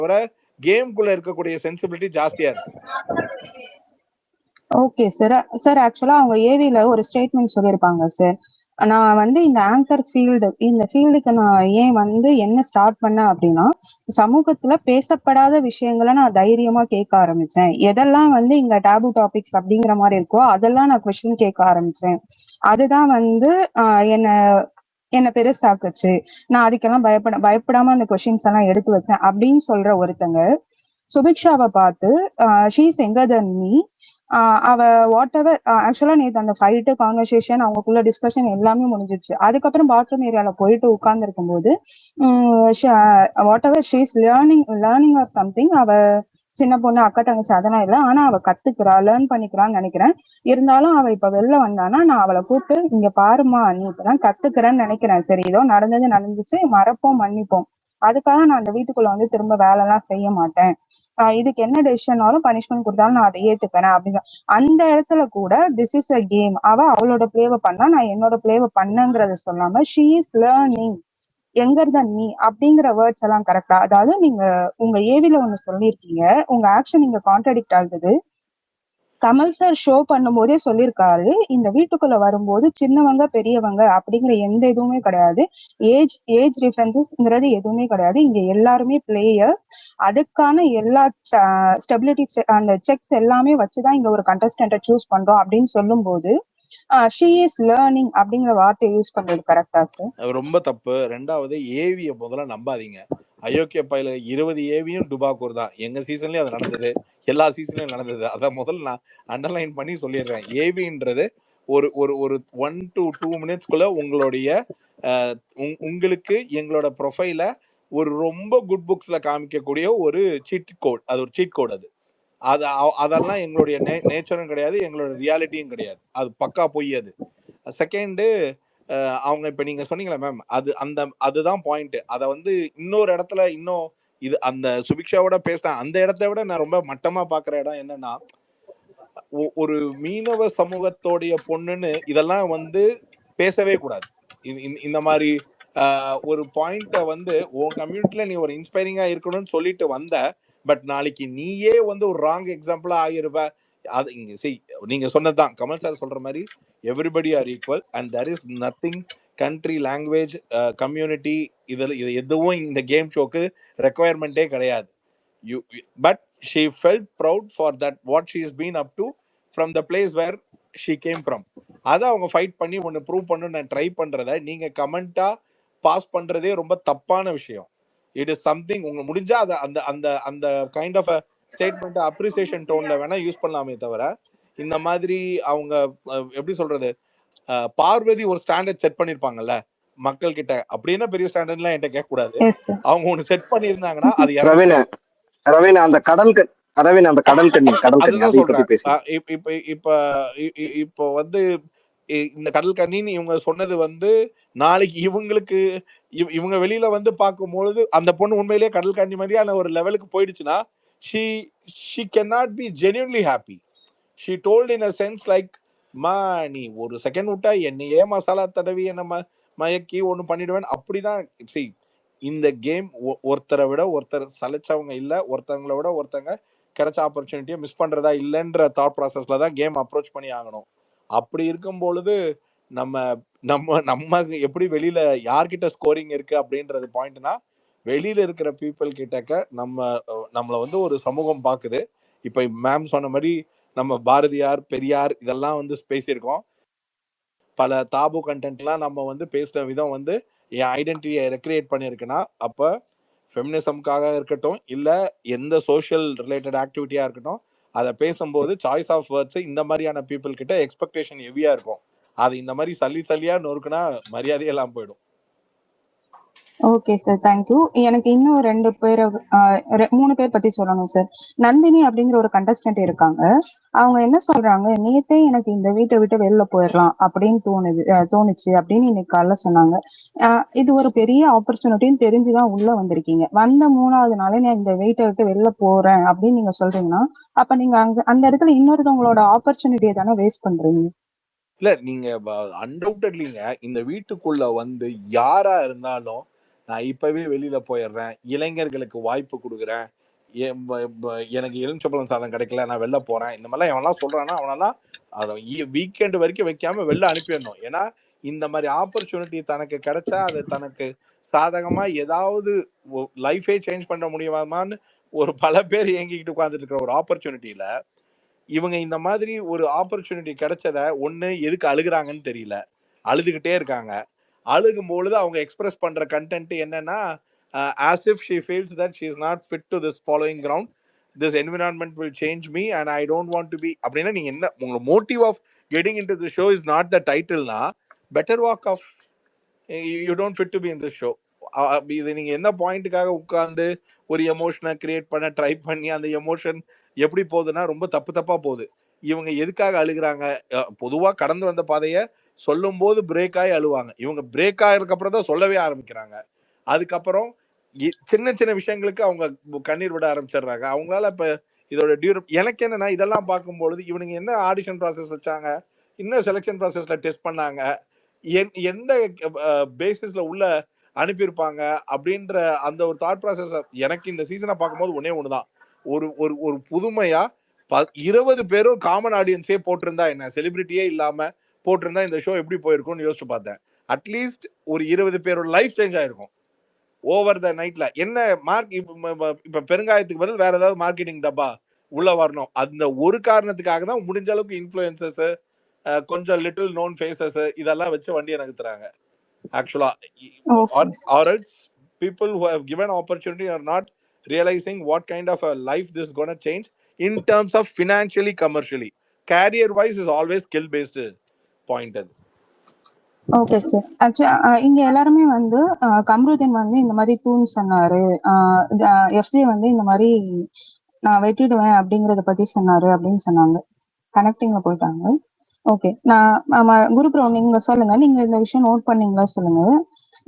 தவிர கேம்குள்ள இருக்கக்கூடிய சென்சிபிலிட்டி ஜாஸ்தியா இருக்கு. Okay sir. சார் ஆக்சுவலா அவங்க ஏவில ஒரு ஸ்டேட்மெண்ட் சொல்லியிருப்பாங்க சார். நான் வந்து இந்த ஆங்கர் இந்த ஃபீல்டுக்கு நான் ஏன் வந்து என்ன ஸ்டார்ட் பண்ணேன் அப்படின்னா, சமூகத்துல பேசப்படாத விஷயங்களை நான் தைரியமா கேட்க ஆரம்பிச்சேன். எதெல்லாம் வந்து இங்க டேபு டாபிக்ஸ் அப்படிங்கிற மாதிரி இருக்கோ அதெல்லாம் நான் கொஸ்டின் கேட்க ஆரம்பிச்சேன். அதுதான் வந்து என்ன பெருசாக்குச்சு. நான் அதுக்கெல்லாம் பயப்படாம அந்த கொஸ்டின்ஸ் எல்லாம் எடுத்து வச்சேன் அப்படின்னு சொல்ற ஒருத்தங்க சுபிக்ஷாவை பார்த்து ஷீஸ் எங்கர் தென் மீ, அவ வாட் எவர் ஆக்சுவலா நேற்று அந்த ஃபைட்டு கான்வர்சேஷன் அவங்களுக்குள்ள டிஸ்கஷன் எல்லாமே முடிஞ்சிச்சு. அதுக்கப்புறம் பாத்ரூம் ஏரியால போயிட்டு உட்கார்ந்து இருக்கும் போது what ever she's learning or something, அவ சின்ன பொண்ணு அக்கா தங்கச்சி அதெல்லாம் இல்லை, ஆனா அவ கத்துக்கிறா லேர்ன் பண்ணிக்கிறான்னு நினைக்கிறேன். இருந்தாலும் அவ இப்ப வெளில வந்தானா நான் அவளை கூப்பிட்டு இங்க பாருமா நீ இப்பதான் கத்துக்கிறேன்னு நினைக்கிறேன், சரி ஏதோ நடந்துச்சு மறப்போம் மன்னிப்போம், அதுக்காக நான் அந்த வீட்டுக்குள்ள வந்து திரும்ப வேலை எல்லாம் செய்ய மாட்டேன், இதுக்கு என்ன டெசிஷனாலும் பனிஷ்மெண்ட் கொடுத்தாலும் நான் அதை ஏத்துக்கிறேன் அப்படின்னு அந்த இடத்துல கூட திஸ் இஸ் அ கேம், அவளோட பிளேவை பண்ணா நான் என்னோட பிளேவை பண்ணங்கிறத சொல்லாம she is learning younger than me அப்படிங்கிற வேர்ட்ஸ் எல்லாம் கரெக்டா? அதாவது நீங்க உங்க ஏவில ஒண்ணு சொல்லியிருக்கீங்க, உங்க ஆக்ஷன் இங்க கான்ட்ராடிக்ட் ஆகுது. கமல் சார் ஷோ பண்ணும் போதே சொல்லியிருக்காரு, இந்த வீட்டுக்குள்ள வரும்போது சின்னவங்க பெரியவங்க அப்படிங்கிற எந்த இதுவுமே கிடையாது, ஏஜ் டிஃபரன்சஸ்ங்கிறது எதுவுமே கிடையாது, இங்க எல்லாருமே பிளேயர்ஸ், அதுக்கான எல்லா ஸ்டெபிலிட்டி அந்த செக்ஸ் எல்லாமே வச்சுதான் இங்க ஒரு கண்டஸ்டன்ட்டை சூஸ் பண்றோம் அப்படின்னு சொல்லும் போது ஷீ இஸ் லேர்னிங் அப்படிங்கிற வார்த்தையை யூஸ் பண்றது கரெக்டா சார்? ரொம்ப தப்பு. ரெண்டாவது ஏவியை முதல்ல நம்பாதீங்க. அயோக்கிய பயில 20 ஏவியும் டுபாக்கூர் தான். எங்க சீசன்லயும் அது நடந்தது, எல்லா சீசன்லயும் நடந்தது. அதை முதல்ல நான் அண்டர்லைன் பண்ணி சொல்லிடுறேன். ஏவின்றது ஒரு ஒரு ஒரு 1 to 2 மினிட்ஸ்குள்ள உங்களுடைய உங்களுக்கு எங்களோட ப்ரொஃபைல ஒரு ரொம்ப குட் புக்ஸ்ல காமிக்கக்கூடிய ஒரு சீட் கோட், அது ஒரு சீட் கோட். அது அதெல்லாம் எங்களுடைய நேச்சரும் கிடையாது, எங்களோட ரியாலிட்டியும் கிடையாது, அது பக்கா பொய். அது செகண்டு, அவங்க இப்ப நீங்க சொன்னீங்களா மேம், அதுதான் பாயிண்ட். அதை வந்து இன்னொரு இடத்துல இன்னும் இது அந்த சுபிக்ஷாவோட பேசின அந்த இடத்த விட நான் ரொம்ப மட்டமா பாக்குற இடம் என்னன்னா, ஒரு மீனவ சமூகத்தோடைய பொண்ணுன்னு இதெல்லாம் வந்து பேசவே கூடாது. இந்த மாதிரி ஒரு பாயிண்ட வந்து உன் கம்யூனிட்டில நீ ஒரு இன்ஸ்பைரிங்கா இருக்கணும்னு சொல்லிட்டு வந்த, பட் நாளைக்கு நீயே வந்து ஒரு ராங் எக்ஸாம்பிளா ஆகிருப்ப. அது இங்க நீங்க சொன்னதுதான் கமல் சார் சொல்ற மாதிரி everybody are equal and there is nothing country language community இது எதுவும் இந்த கேம் ஷோக்கு ரெக்குவயர்மெண்டே கிடையாது. But she felt proud for that what she is been up to from the place where she came from. அதை அவங்க ஃபைட் பண்ணி ஒன்று ப்ரூவ் பண்ணு நான் ட்ரை பண்றத நீங்க கமெண்டா பாஸ் பண்றதே ரொம்ப தப்பான விஷயம். இட் இஸ் சம்திங் உங்க முடிஞ்சா அதை அந்த அந்த அந்த கைண்ட் ஆஃப் ஸ்டேட்மெண்ட் அப்ரிசியேஷன் டோன்ல வேணா யூஸ் பண்ணலாமே தவிர, இந்த மாதிரி அவங்க எப்படி சொல்றது, பார்வதி ஒரு ஸ்டாண்டர்ட் செட் பண்ணிருப்பாங்கல்ல மக்கள் கிட்ட, அப்படின்னா பெரிய ஸ்டாண்டர்ட்லாம் என்கிட்ட கேட்க கூடாது. அவங்க ஒண்ணு செட் பண்ணிருந்தாங்கன்னா அது ரவீன் அந்த கடல் கண்ணி அதுதான் சொல்றேன். இப்ப வந்து இந்த கடல் கண்ணின்னு இவங்க சொன்னது வந்து நாளைக்கு இவங்களுக்கு இவங்க வெளியில வந்து பார்க்கும்பொழுது அந்த பொண்ணு உண்மையிலேயே கடல் கண்ணி மாதிரியான ஒரு லெவலுக்கு போயிடுச்சுன்னா she cannot be genuinely happy. She told in a sense like, மா நீ ஒரு செகண்ட் விட்டா என்னையே மசாலா தடவி என்ன மயக்கி ஒண்ணு பண்ணிடுவேன். அப்படிதான் இந்த கேம் ஒருத்தரை விட ஒருத்தர் சலைச்சவங்க இல்ல, ஒருத்தவங்களை விட ஒருத்தங்க கிடைச்ச ஆப்பர்ச்சுனிட்டியை மிஸ் பண்றதா இல்லைன்ற தாட் ப்ராசஸ்ல தான் கேம் அப்ரோச் பண்ணி ஆகணும். அப்படி இருக்கும் பொழுது நம்ம நம்ம நம்ம எப்படி வெளியில யார்கிட்ட ஸ்கோரிங் இருக்கு அப்படின்றது பாயிண்ட்னா, வெளியில இருக்கிற பீப்புள் கிட்டக்க நம்மள வந்து ஒரு சமூகம் பாக்குது. இப்ப மேம் சொன்ன மாதிரி நம்ம பாரதியார் பெரியார் இதெல்லாம் வந்து பேசியிருக்கோம். பல தாபு கண்டென்ட்லாம் நம்ம வந்து பேசுற விதம் வந்து என் ஐடென்டிட்டியை ரெக்ரியேட் பண்ணியிருக்குன்னா, அப்போ ஃபெமினிசம்காக இருக்கட்டும் இல்லை எந்த சோஷியல் ரிலேட்டட் ஆக்டிவிட்டியாக இருக்கட்டும், அதை பேசும்போது சாய்ஸ் ஆஃப் வேர்ட்ஸ் இந்த மாதிரியான பீப்புள் கிட்ட எக்ஸ்பெக்டேஷன் ஹெவியாக இருக்கும். அது இந்த மாதிரி சல்லியா நொறுக்குனா மரியாதையெல்லாம் போயிடும். Okay sir, thank you. எனக்கு இன்னும் 3 பேர் பத்தி சொல்லணும் சார். நந்தினி அப்படிங்கிற ஒரு கண்டஸ்டன்ட் இருக்காங்க. அவங்க என்ன சொல்றாங்க, நேத்தே எனக்கு இந்த வீட்டை விட்டு வெளில போயிடலாம் அப்படின்னு தோணுச்சு அப்படின்னு இன்னைக்கு காலைல சொன்னாங்க. இது ஒரு பெரிய ஆப்பர்ச்சுனிட்டின்னு தெரிஞ்சுதான் உள்ள வந்திருக்கீங்க. வந்த 3வது நாளே நான் இந்த வீட்டை விட்டு வெளில போறேன் அப்படின்னு நீங்க சொல்றீங்கன்னா, அப்ப நீங்க அந்த இடத்துல இன்னொருத்தவங்களோட ஆப்பர்ச்சுனிட்டியை தானே வேஸ்ட் பண்றீங்க. இல்ல நீங்க அன்டவுட்டட்லிங்க இந்த வீட்டுக்குள்ள வந்து யாரா இருந்தாலும் நான் இப்பவே வெளியில போயிடுறேன், இளைஞர்களுக்கு வாய்ப்பு கொடுக்குறேன், எனக்கு எலுமிச்சப்பழம் சாதம் கிடைக்கல, நான் வெளில போறேன், இந்த மாதிரிலாம் எவனெல்லாம் சொல்றானா அவனெல்லாம் அதை வீக்கெண்ட் வரைக்கும் வைக்காம வெளில அனுப்பிடணும். ஏன்னா இந்த மாதிரி ஆப்பர்ச்சுனிட்டி தனக்கு கிடைச்சா அது தனக்கு சாதகமா ஏதாவது லைஃபே சேஞ்ச் பண்ண முடியுமான்னு ஒரு பல பேர் ஏங்கிக்கிட்டு உட்கார்ந்துட்டு இருக்கிற ஒரு ஆப்பர்ச்சுனிட்டியில இவங்க இந்த மாதிரி ஒரு ஆப்பர்ச்சுனிட்டி கிடைச்சத ஒண்ணு எதுக்கு அழுகுறாங்கன்னு தெரியல, அழுதுகிட்டே இருக்காங்க. அழுகும் பொழுது அவங்க எக்ஸ்பிரஸ் பண்ற கண்டென்ட் என்னன்னா as if she feels that she is not fit to this following ground, this environment will change me and I don't want to be. அப்படின்னா நீங்க என்ன உங்களோட motive of getting in to the show is not the டைட்டில்னா better walk off you don't fit to be in this show. இது நீங்க என்ன பாயிண்ட்டுக்காக உட்கார்ந்து ஒரு எமோஷனை கிரியேட் பண்ண ட்ரை பண்ணி அந்த எமோஷன் எப்படி போகுதுன்னா ரொம்ப தப்பா போகுது. இவங்க எதுக்காக அழுகுறாங்க? பொதுவா கடந்து வந்த பாதைய சொல்லும் போது பிரேக் ஆகி அழுவாங்க. இவங்க பிரேக் ஆகிறதுக்கு அப்புறம் தான் சொல்லவே ஆரம்பிக்கிறாங்க. அதுக்கப்புறம் சின்ன சின்ன விஷயங்களுக்கு அவங்க கண்ணீர் விட ஆரம்பிச்சிடுறாங்க. அவங்களால இப்ப இதோட எனக்கு என்னன்னா இதெல்லாம் பார்க்கும்பொழுது இவனுங்க என்ன ஆடிஷன் ப்ராசஸ் வச்சாங்க, இன்னும் செலெக்ஷன் ப்ராசஸ்ல டெஸ்ட் பண்ணாங்க, எந்த பேசிஸ்ல உள்ள அனுப்பியிருப்பாங்க அப்படின்ற அந்த ஒரு தாட் ப்ராசஸ் எனக்கு இந்த சீசனை பார்க்கும்போது ஒன்னே ஒண்ணுதான், ஒரு ஒரு ஒரு புதுமையா 20 பேரும் காமன் ஆடியன்ஸே போட்டிருந்தா என்ன, செலிபிரிட்டியே இல்லாம போட்டிருந்தா இந்த ஷோ எப்படி போயிருக்கும்னு யோசிச்சு பார்த்தேன். அட்லீஸ்ட் ஒரு 20 பேரோட லைஃப் சேஞ்ச் ஆயிருக்கும் ஓவர் த நைட்ல. என்ன இப்ப பெருங்காயத்துக்கு பதில் வேற ஏதாவது மார்க்கெட்டிங் டப்பா உள்ள வரணும். அந்த ஒரு காரணத்துக்காக தான் முடிஞ்ச அளவுக்கு இன்ஃப்ளூயன்சர்ஸ், கொஞ்சம் லிட்டில் நோன் ஃபேஸஸ் இதெல்லாம் வச்சு வண்டியை நகர்த்துறாங்க ஆக்சுவலா. or else people who have given opportunity are not realizing what kind of a life this is going to change in terms of financially, commercially. Career wise is always skill based point. அது okay sir. ஆக்சுவலா இங்க எல்லாருமே வந்து கம்ருதீன் வந்து இந்த மாதிரி தூண் சொன்னாரு, எஃப்ஜே வந்து இந்த மாதிரி நான் வெட்டிடுவேன் அப்படிங்கறத பத்தி சொன்னாரு அப்படின்னு சொன்னாங்க. கனெக்டிங்ல போயிட்டாங்க. ஓகே, குரு ப்ரோ நீங்க சொல்லுங்க, நீங்க இந்த விஷயம் நோட் பண்ணீங்களா சொல்லுங்க.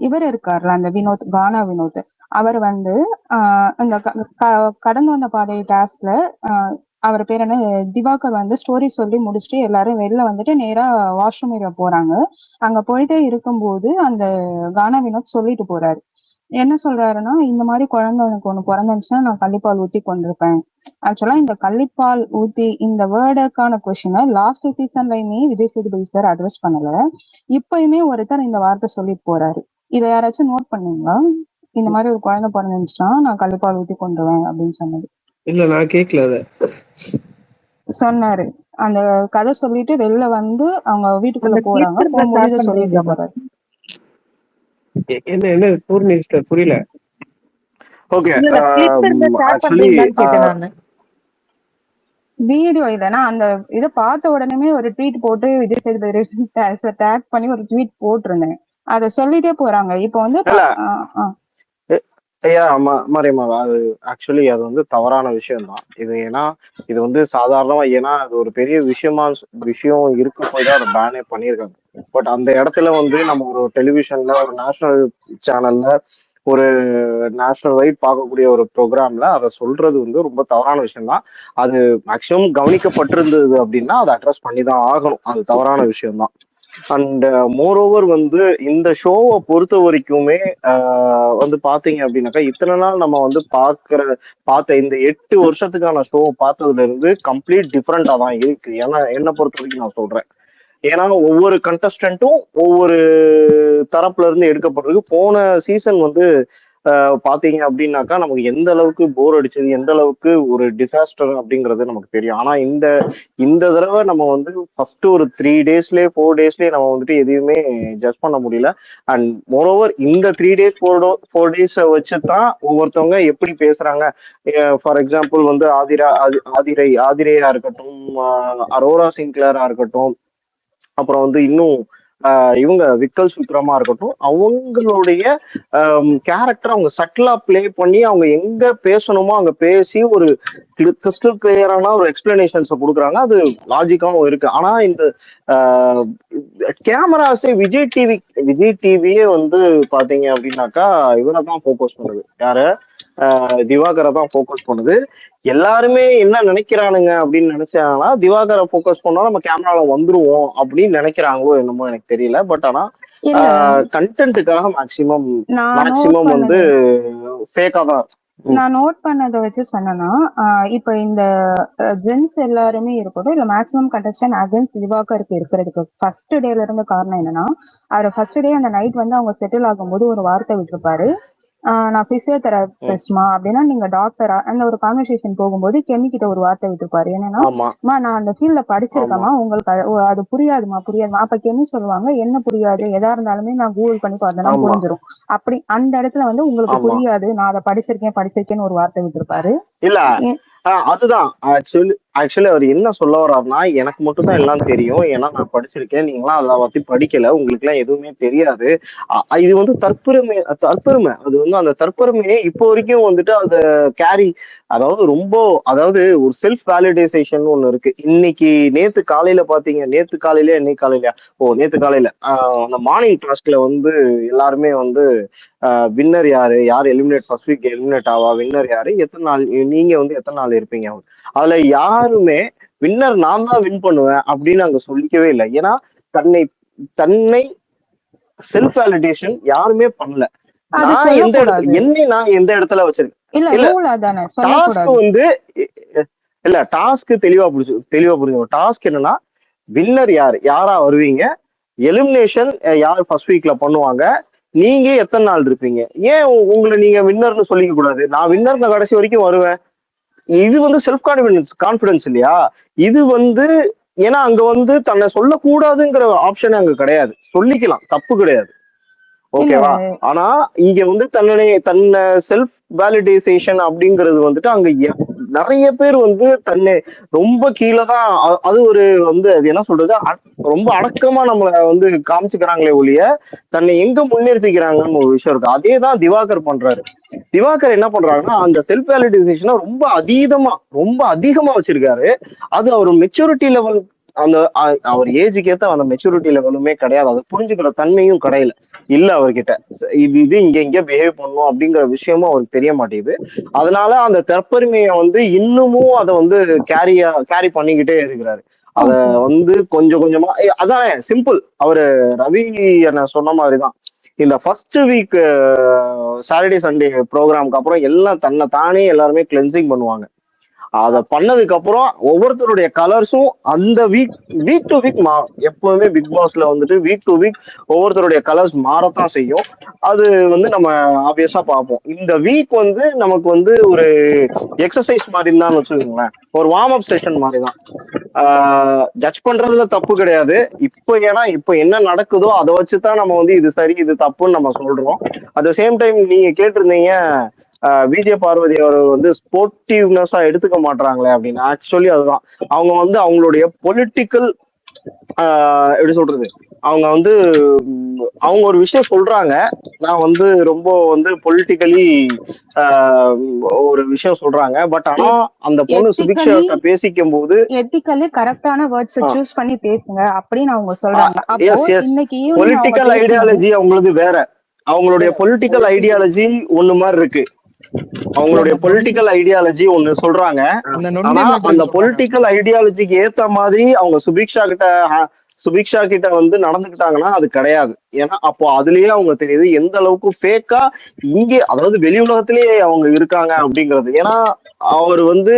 இவர் இருக்காருல அந்த வினோத், கானா வினோத், அவர் வந்து இந்த கடந்து வந்த பாதை டாஸ்க்ல அவர் பேர் என்ன, திவாகர் வந்து ஸ்டோரி சொல்லி முடிச்சுட்டு எல்லாரும் வெளில வந்துட்டு நேரா வாஷ்ரூம் ஏரியா போறாங்க. அங்க போயிட்டே இருக்கும்போது அந்த கானா வினோத் சொல்லிட்டு போறாரு. என்ன சொல்றாருன்னா, இந்த மாதிரி குழந்தை எனக்கு ஒண்ணு பிறந்துச்சுன்னா நான் கள்ளிப்பால் ஊத்தி கொண்டிருப்பேன். ஆக்சுவலா இந்த கள்ளிப்பால் ஊத்தி இந்த வேர்டுக்கான கொஸ்டினை லாஸ்ட் சீசன்லயுமே விஜய் சேதுபதி சார் அட்ரஸ் பண்ணல. இப்பயுமே ஒருத்தர் இந்த வார்த்தை சொல்லிட்டு போறாரு. இதை யாராச்சும் நோட் பண்ணீங்களா? இந்த மாதிரி ஒரு குழந்தை பிறந்துச்சுன்னா நான் கள்ளிப்பால் ஊத்தி கொண்டுருவேன் அப்படின்னு சொன்னது. இல்ல, நான் கேட்கல. அத சொன்னாரு. அந்த கதை சொல்லிட்டு வெளில வந்து அவங்க வீட்டுக்குள்ள போறாங்க. போகும்போது இதை சொல்லிட்டு போறாரு. என்ன பூர்ணி புரியல. ஓகே, ஆக்சுவலி வீடியோ இல்லைன்னா அந்த இதை பார்த்த உடனே ஒரு ட்வீட் போட்டு விஜய் சேதுபதி டேக் பண்ணி ஒரு ட்வீட் போட்டிருந்தேன். அதை சொல்லிட்டே போறாங்க. இப்போ வந்து மாரியம்மா, அது ஆக்சுவலி அது வந்து தவறான விஷயம் தான் இது. ஏன்னா இது வந்து சாதாரணமா, ஏன்னா அது ஒரு பெரிய விஷயம் இருக்க போய் தான் அதை பேனே பண்ணியிருக்காங்க. பட் அந்த இடத்துல வந்து நம்ம ஒரு டெலிவிஷன்ல, ஒரு நேஷனல் சேனல்ல, ஒரு நேஷனல் வைட் பார்க்கக்கூடிய ஒரு ப்ரோக்ராம்ல அதை சொல்றது வந்து ரொம்ப தவறான விஷயம் தான். அது மேக்சிமம் கவனிக்கப்பட்டிருந்தது அப்படின்னா அதை அட்ரஸ் பண்ணி தான் ஆகணும். அது தவறான விஷயம்தான். அண்ட் மோரோவர் வந்து இந்த ஷோவை பொறுத்த வரைக்குமே வந்து பாத்தீங்க அப்படின்னாக்கா, இத்தனை நாள் நம்ம வந்து பார்த்த இந்த 8 வருஷத்துக்கான ஷோவை பார்த்ததுல இருந்து கம்ப்ளீட் டிஃப்ரெண்டா தான் இருக்கு. ஏன்னா என்னை பொறுத்த வரைக்கும் நான் சொல்றேன், ஏன்னா ஒவ்வொரு கண்டஸ்டன்ட்டும் ஒவ்வொரு தரப்புல இருந்து எடுக்கப்படுறது. போன சீசன் வந்து பாத்தீங்க அப்படின்னாக்கா நமக்கு எந்த அளவுக்கு போர் அடிச்சது, எந்த அளவுக்கு ஒரு டிசாஸ்டர் அப்படிங்கிறது நமக்கு தெரியும். ஆனா இந்த தடவை நம்ம வந்து ஃபர்ஸ்ட் ஒரு 3 டேஸ்லயே 4 டேஸ்லயே நம்ம வந்துட்டு எதையுமே ஜட்ஜ் பண்ண முடியல. அண்ட் மோரோவர் இந்த 3 டேஸ் 4 டேஸ் வச்சுதான் ஒவ்வொருத்தவங்க எப்படி பேசுறாங்க. ஃபார் எக்ஸாம்பிள் வந்து ஆதிரையா இருக்கட்டும், அரோரா சிங்க்ளரா இருக்கட்டும், அப்புறம் வந்து இன்னும் இவங்க விக்கல்ஸ் விக்ரமா இருக்கட்டும், அவங்களுடைய கேரக்டர் அவங்க சட்டிலா பிளே பண்ணி அவங்க எங்க பேசணுமோ அங்க பேசி ஒரு கிறிஸ்டல் கிளியரான ஒரு எக்ஸ்பிளனேஷன்ஸை கொடுக்குறாங்க. அது லாஜிக்காவும் இருக்கு. ஆனா இந்த கேமராஸே விஜய் டிவியே வந்து பாத்தீங்க அப்படின்னாக்கா இவரை தான் ஃபோக்கஸ் பண்ணுது. யாரு? திவாகரை தான் ஃபோக்கஸ் பண்ணுது. எல்லாருமே என்ன நினைக்கிறானுங்க அப்படின்னு நினைச்சாங்கன்னா, திவாகரை ஃபோக்கஸ் பண்ணா நம்ம கேமரால வந்துருவோம் அப்படின்னு நினைக்கிறாங்களோ என்னமோ எனக்கு தெரியல. பட் ஆனா இல்ல கண்டென்ட்டுக்காக மேக்சிமம் நான் நோட் மேக்சிமம் வந்து பண்ணது ஃபேக்கா தான் இருக்கும். நான் நோட் பண்ணதை வச்சு சொன்னேன்னா இப்ப இந்த ஜென்ஸ் எல்லாருமே இருக்கட்டும் இல்ல மேக்ஸிமம் கண்டஸ்டன்ட் அகேன்ஸ்ட் திவாகருக்கு இருக்கிறதுக்கு ஃபர்ஸ்ட் டேல இருந்த காரணம் என்னன்னா அவர் ஃபர்ஸ்ட் டே அந்த நைட் வந்து அவங்க செட்டில் ஆகும்போது ஒரு வார்த்தை விட்டுருப்பாரு. நான் பிசியோதெரபிஸ்ட்மா அப்படின்னா நீங்க டாக்டரா அந்த ஒரு கான்வர்சேஷன் போகும்போது கென்னி கிட்ட ஒரு வார்த்தை விட்டுருப்பாரு. என்னன்னா ஆமா நான் அந்த ஃபீல்ட்ல ஆமா படிச்சிருக்கேமா உங்களுக்கு அது புரியாதுமா புரியாதுமா. அப்ப கென்னி சொல்லுவாங்க என்ன புரியாது எதா இருந்தாலுமே நான் கூகுள் பண்ணி பார்த்தேன்னா ஆமா புரிஞ்சிடும். அப்படி அந்த இடத்துல வந்து உங்களுக்கு ஆமா புரியாது நான் அதை படிச்சிருக்கேன்னு ஒரு வார்த்தை விட்டுருப்பாரு. இல்ல அதுதான் ஆக்சுவலி அவர் என்ன சொல்ல வர்றாருன்னா, எனக்கு மட்டும் தான் எல்லாம் தெரியும். ஏன்னா நான் படிச்சிருக்கேன். நீங்களாம் அதை பத்தி படிக்கல. உங்களுக்கு எல்லாம் எதுவுமே தெரியாது. இது வந்து தற்பெருமை. அது வந்து அந்த தற்பெருமையை இப்போ வரைக்கும் வந்துட்டு அதை கேரி, அதாவது ஒரு செல்ஃப் வேலிடேஷன் ஒண்ணு இருக்கு. நேத்து காலையில இன்னைக்கு காலையில நேத்து காலையில அந்த மார்னிங் டாஸ்க்ல வந்து எல்லாருமே வந்து வின்னர் யார் எலிமினேட் ஃபர்ஸ்ட் வீக் எலிமினேட் ஆவா, வின்னர் யாரு, எத்தனை நாள் நீங்க வந்து எத்தனை நாள் இருப்பீங்க, அதுல யாருமே வின்னர் நான் தான் வின் பண்ணுவேன் அப்படின்னு அங்க சொல்லிக்கவே இல்லை. ஏன்னா தன்னை தன்னை செல்ஃப் வேலிடேஷன் யாருமே பண்ணல. நான் எந்த இடத்துல வச்சிருக்கேன் இல்ல டாஸ்க் வந்து இல்ல டாஸ்க் தெளிவா புரிஞ்சு டாஸ்க் என்னன்னா வின்னர் யாரா வருவீங்க, எலிமினேஷன் யார் ஃபர்ஸ்ட் வீக்ல பண்ணுவாங்க, நீங்க எத்தனை நாள் இருப்பீங்க, ஏன் உங்களை நீங்க வின்னர்னு சொல்லிக்க கூடாது, நான் வின்னர் நான் கடைசி வரைக்கும் வருவேன். இது வந்து செல்ஃப் கான்பிடன்ஸ் இல்லையா? இது வந்து ஏன்னா அங்க வந்து தன்னை சொல்லக்கூடாதுங்கிற ஆப்ஷன் அங்க கிடையாது, சொல்லிக்கலாம், தப்பு கிடையாது, ஓகேவா? ஆனா இங்க வந்து தன்னை செல்ஃப் வேலிடேஷன் அப்படிங்கிறது வந்துட்டு அங்க நிறைய பேர் வந்து தன்னை ரொம்ப கீழே தான், அது ஒரு வந்து அது என்ன சொல்றது, ரொம்ப அடக்கமா நம்மளை வந்து காமிச்சுக்கிறாங்களே ஒழிய தன்னை எங்க முன்னிறுத்திக்கிறாங்கன்னு ஒரு விஷயம் இருக்கு. அதே தான் திவாகர் பண்றாரு. திவாகர் என்ன பண்றாருன்னா அந்த செல்ஃப் வேலிடேஷனை ரொம்ப அதிகமா வச்சிருக்காரு. அது அவர் மெச்சூரிட்டி லெவல், அவர் ஏஜுக்கு ஏற்ற அந்த மெச்சூரிட்டி லெவலுமே கிடையாது, அதை புரிஞ்சுக்கிற தன்மையும் இல்ல அவர்கிட்ட. இது இங்க பிஹேவ் பண்ணும் அப்படிங்கிற விஷயமும் அவருக்கு தெரிய மாட்டேங்குது. அதனால அந்த தற்பெருமையை வந்து இன்னமும் அதை வந்து கேரி பண்ணிக்கிட்டே இருக்கிறாரு. அத வந்து கொஞ்சம் கொஞ்சமா அதான் சிம்பிள். அவரு ரவி என்ன சொன்ன மாதிரிதான், இந்த ஃபர்ஸ்ட் வீக் சாட்டர்டே சண்டே ப்ரோக்ராமுக்கு அப்புறம் எல்லாம் தன்னை தானே எல்லாருமே கிளென்சிங் பண்ணுவாங்க. அதை பண்ணதுக்கு அப்புறம் ஒவ்வொருத்தருடைய கலர்ஸும் அந்த வீக் டு வீக் மாறும். எப்பவுமே பிக் பாஸ்ல வந்துட்டு வீக் டு வீக் ஒவ்வொருத்தருடைய கலர்ஸ் மாறத்தான் செய்யும். அது வந்து நம்ம ஆப்வியஸா பார்ப்போம். இந்த வீக் வந்து நமக்கு வந்து ஒரு எக்ஸசைஸ் மாதிரி தான் வச்சுக்கோங்களேன், ஒரு வார்ம் அப் செஷன் மாதிரி தான். ஜட்ஜ் பண்றதுல தப்பு கிடையாது. ஏன்னா இப்ப என்ன நடக்குதோ அதை வச்சுதான் நம்ம வந்து இது சரி இது தப்புன்னு நம்ம சொல்றோம். அட் த சேம் டைம் நீங்க கேட்டிருந்தீங்க விஜய பார்வதி அவர் வந்து ஸ்போர்ட்டிவ்னஸா எடுத்துக்க மாட்டாங்களே அப்படின்னு. ஆக்சுவலி அதுதான் அவங்க வந்து அவங்களுடைய பொலிட்டிக்கல் எப்படி சொல்றது, அவங்க வந்து அவங்க ஒரு விஷயம் சொல்றாங்க, நான் வந்து ரொம்ப வந்து பொலிட்டிக்கலி ஒரு விஷயம் சொல்றாங்க. பட் ஆனா அந்த பொண்ணு சுபிக்ஷா பேசிக்கும் போது எத்திக்கலி கரெக்டான வேர்ட்ஸ் சூஸ் பண்ணி பேசுங்க அப்படின்னு அவங்க சொல்றாங்க. பொலிட்டிக்கல் ஐடியாலஜி அவங்களது வேற, அவங்களுடைய பொலிட்டிக்கல் ஐடியாலஜி ஒண்ணு மாதிரி இருக்கு. அவங்களுடைய பொலிட்டிக்கல் ஐடியாலஜி ஒண்ணு சொல்றாங்க, ஆனா அந்த பொலிட்டிக்கல் ஐடியாலஜிக்கு ஏத்த மாதிரி அவங்க சுபிக்ஷா கிட்ட வந்து நடந்துக்கிட்டாங்கன்னா அது கிடையாது. ஏன்னா அப்போ அதுலயே அவங்க தெரியுது எந்த அளவுக்கு ஃபேக்கா இங்கே, அதாவது வெளி உலகத்திலேயே அவங்க இருக்காங்க அப்படிங்கிறது. ஏன்னா அவர் வந்து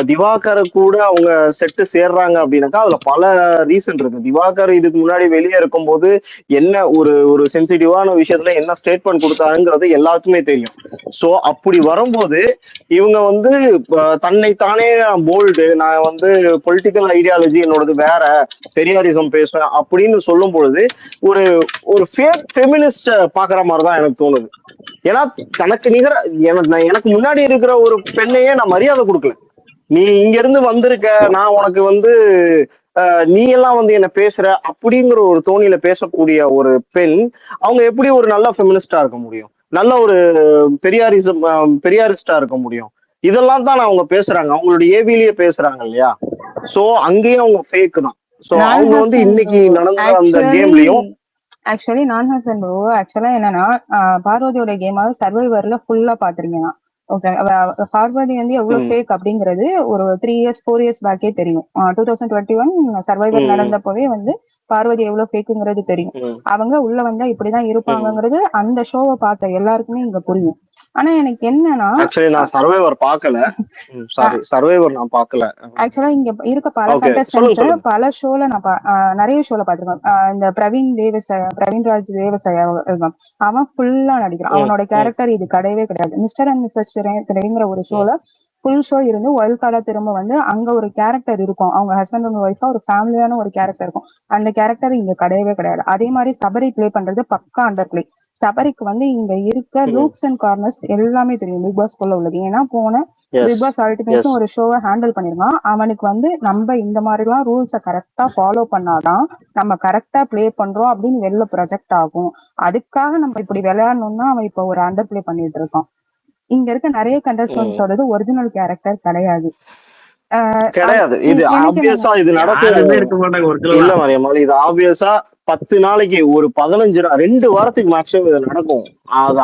திவாகரை கூட அவங்க செட்டு சேர்றாங்க அப்படின்னாக்கா அதுல பல ரீசன் இருக்கு. திவாகர் இதுக்கு முன்னாடி வெளியே இருக்கும்போது என்ன ஒரு சென்சிட்டிவான விஷயத்துல என்ன ஸ்டேட்மெண்ட் கொடுத்தாருங்கிறது எல்லாத்துக்குமே தெரியும். சோ அப்படி வரும்போது இவங்க வந்து தன்னைத்தானே போல்டு, நான் வந்து பொலிட்டிக்கல் ஐடியாலஜி என்னோடது வேற, பெரியாரிசம் பேசுவேன் அப்படின்னு சொல்லும் பொழுது ஒரு ஃபேக் ஃபெமினிஸ்ட பாக்குற மாதிரிதான் எனக்கு தோணுது. ஏன்னா தனக்கு நிகர எனக்கு முன்னாடி இருக்கிற ஒரு பெண்ணையே நான் மரியாதை கொடுக்கல, நீ இங்க இருந்து வந்திருக்க, நான் உனக்கு வந்து நீ எல்லாம் வந்து என்ன பேசுற அப்படிங்கிற ஒரு தோணியில பேசக்கூடிய ஒரு பெண் அவங்க எப்படி ஒரு நல்ல ஃபெமினிஸ்டா இருக்க முடியும், நல்ல ஒரு பெரியாரிஸ்டா இருக்க முடியும்? இதெல்லாம் தான் அவங்க பேசுறாங்க, அவங்களுடைய ஏவிலேயே பேசுறாங்க இல்லையா? சோ அங்கேயும் அவங்க ஃபேக் தான். சோ அவங்க வந்து இன்னைக்கு நடந்த அந்த கேம்லயும் ஆக்சுவலி என்னன்னா பார்வதியோட கேமாவது சர்வைவர்ல ஃபுல்லா பாத்துருக்கேன். ஓகே, பார்வதி வந்து எவ்வளவு ம் ஃபேக் அப்படிங்கிறது ஒரு 3 இயர்ஸ் 4 இயர்ஸ் பேக்கே தெரியும். 2021 சர்வைவர் ம் நடந்தப்பவே வந்து பார்வதி எவ்வளவு ஃபேக்குங்கிறது தெரியும். ம் அவங்க உள்ள வந்தா இப்படிதான் ம் இருப்பாங்கங்கிறது அந்த ஷோவை பார்த்த எல்லாருக்குமே இங்க புரியும். ஆனா எனக்கு என்னன்னா ஆக்சுவலி நான் சர்வைவர் பார்க்கல. சாரி, சர்வைவர் நான் பார்க்கல. ஆக்சுவலா இங்க இருக்க பல ஓகே, சொல்லுங்க கண்டஸ்டன்ஸ் சொல்லுங்க. பல ஷோல நான் நிறைய ஷோல பாத்திருக்கேன். இந்த பிரவீன்ராஜ் தேவசயா இருக்கான். அவன் ஃபுல்லா நடிக்கிறான். ம் அவனோட ம் கேரக்டர் இது கிடையவே கிடையாது. மிஸ்டர் அண்ட் மிஸ்ஸஸ் திரைங்கிற ஒரு ம் ஷோல ஃபுல் ஷோ இருந்து ஒயில்ட் கார்டா திரும்ப வந்து அங்க ஒரு கேரக்டர் இருக்கும். அவங்க ஹஸ்பண்ட் அண்ட் ஒய்ஃபா ஒரு ஃபேமிலியான ஒரு கேரக்டர் இருக்கும். அந்த கேரக்டர் இங்க கிடையவே கிடையாது. அதே மாதிரி சபரி பிளே பண்றது பக்கா அண்டர் பிளே. சபரிக்கு வந்து இங்க இருக்க ம் லூப்ஸ் அண்ட் கார்னர்ஸ் எல்லாமே தெரியும் பிக் பாஸ் குள்ள உள்ளது. ஏன்னா போன எஸ் பிக் பாஸ் எஸ் அல்டிமேட்ஸும் ஒரு ஷோவை ஹேண்டில் பண்ணிருக்கான். அவனுக்கு வந்து நம்ம இந்த மாதிரிலாம் ரூல்ஸை கரெக்டா ஃபாலோ பண்ணாதான் நம்ம கரெக்டா பிளே பண்றோம் அப்படின்னு வெளில ப்ரொஜெக்ட் ஆகும். அதுக்காக நம்ம இப்படி விளையாடணும்னா அவன் இப்ப ஒரு அண்டர் பிளே பண்ணிட்டு இருக்கான். இங்க இருக்க நிறைய ம் கண்டஸ்டன்ஸோடது ஒரிஜினல் கேரக்டர் கிடையாது. கிடையாது. இது எனக்கு என்னன்னா ஆப்வியஸா இது நடக்கும். யாருமே இருக்க மாட்டாங்க இல்ல ஒரிஜினலா. மரியம்மாள், இது ஆப்வியஸா 10 நாளைக்கு ஒரு 15 2 வாரத்துக்கு மேக்ஸிமம் இது நடக்கும். அது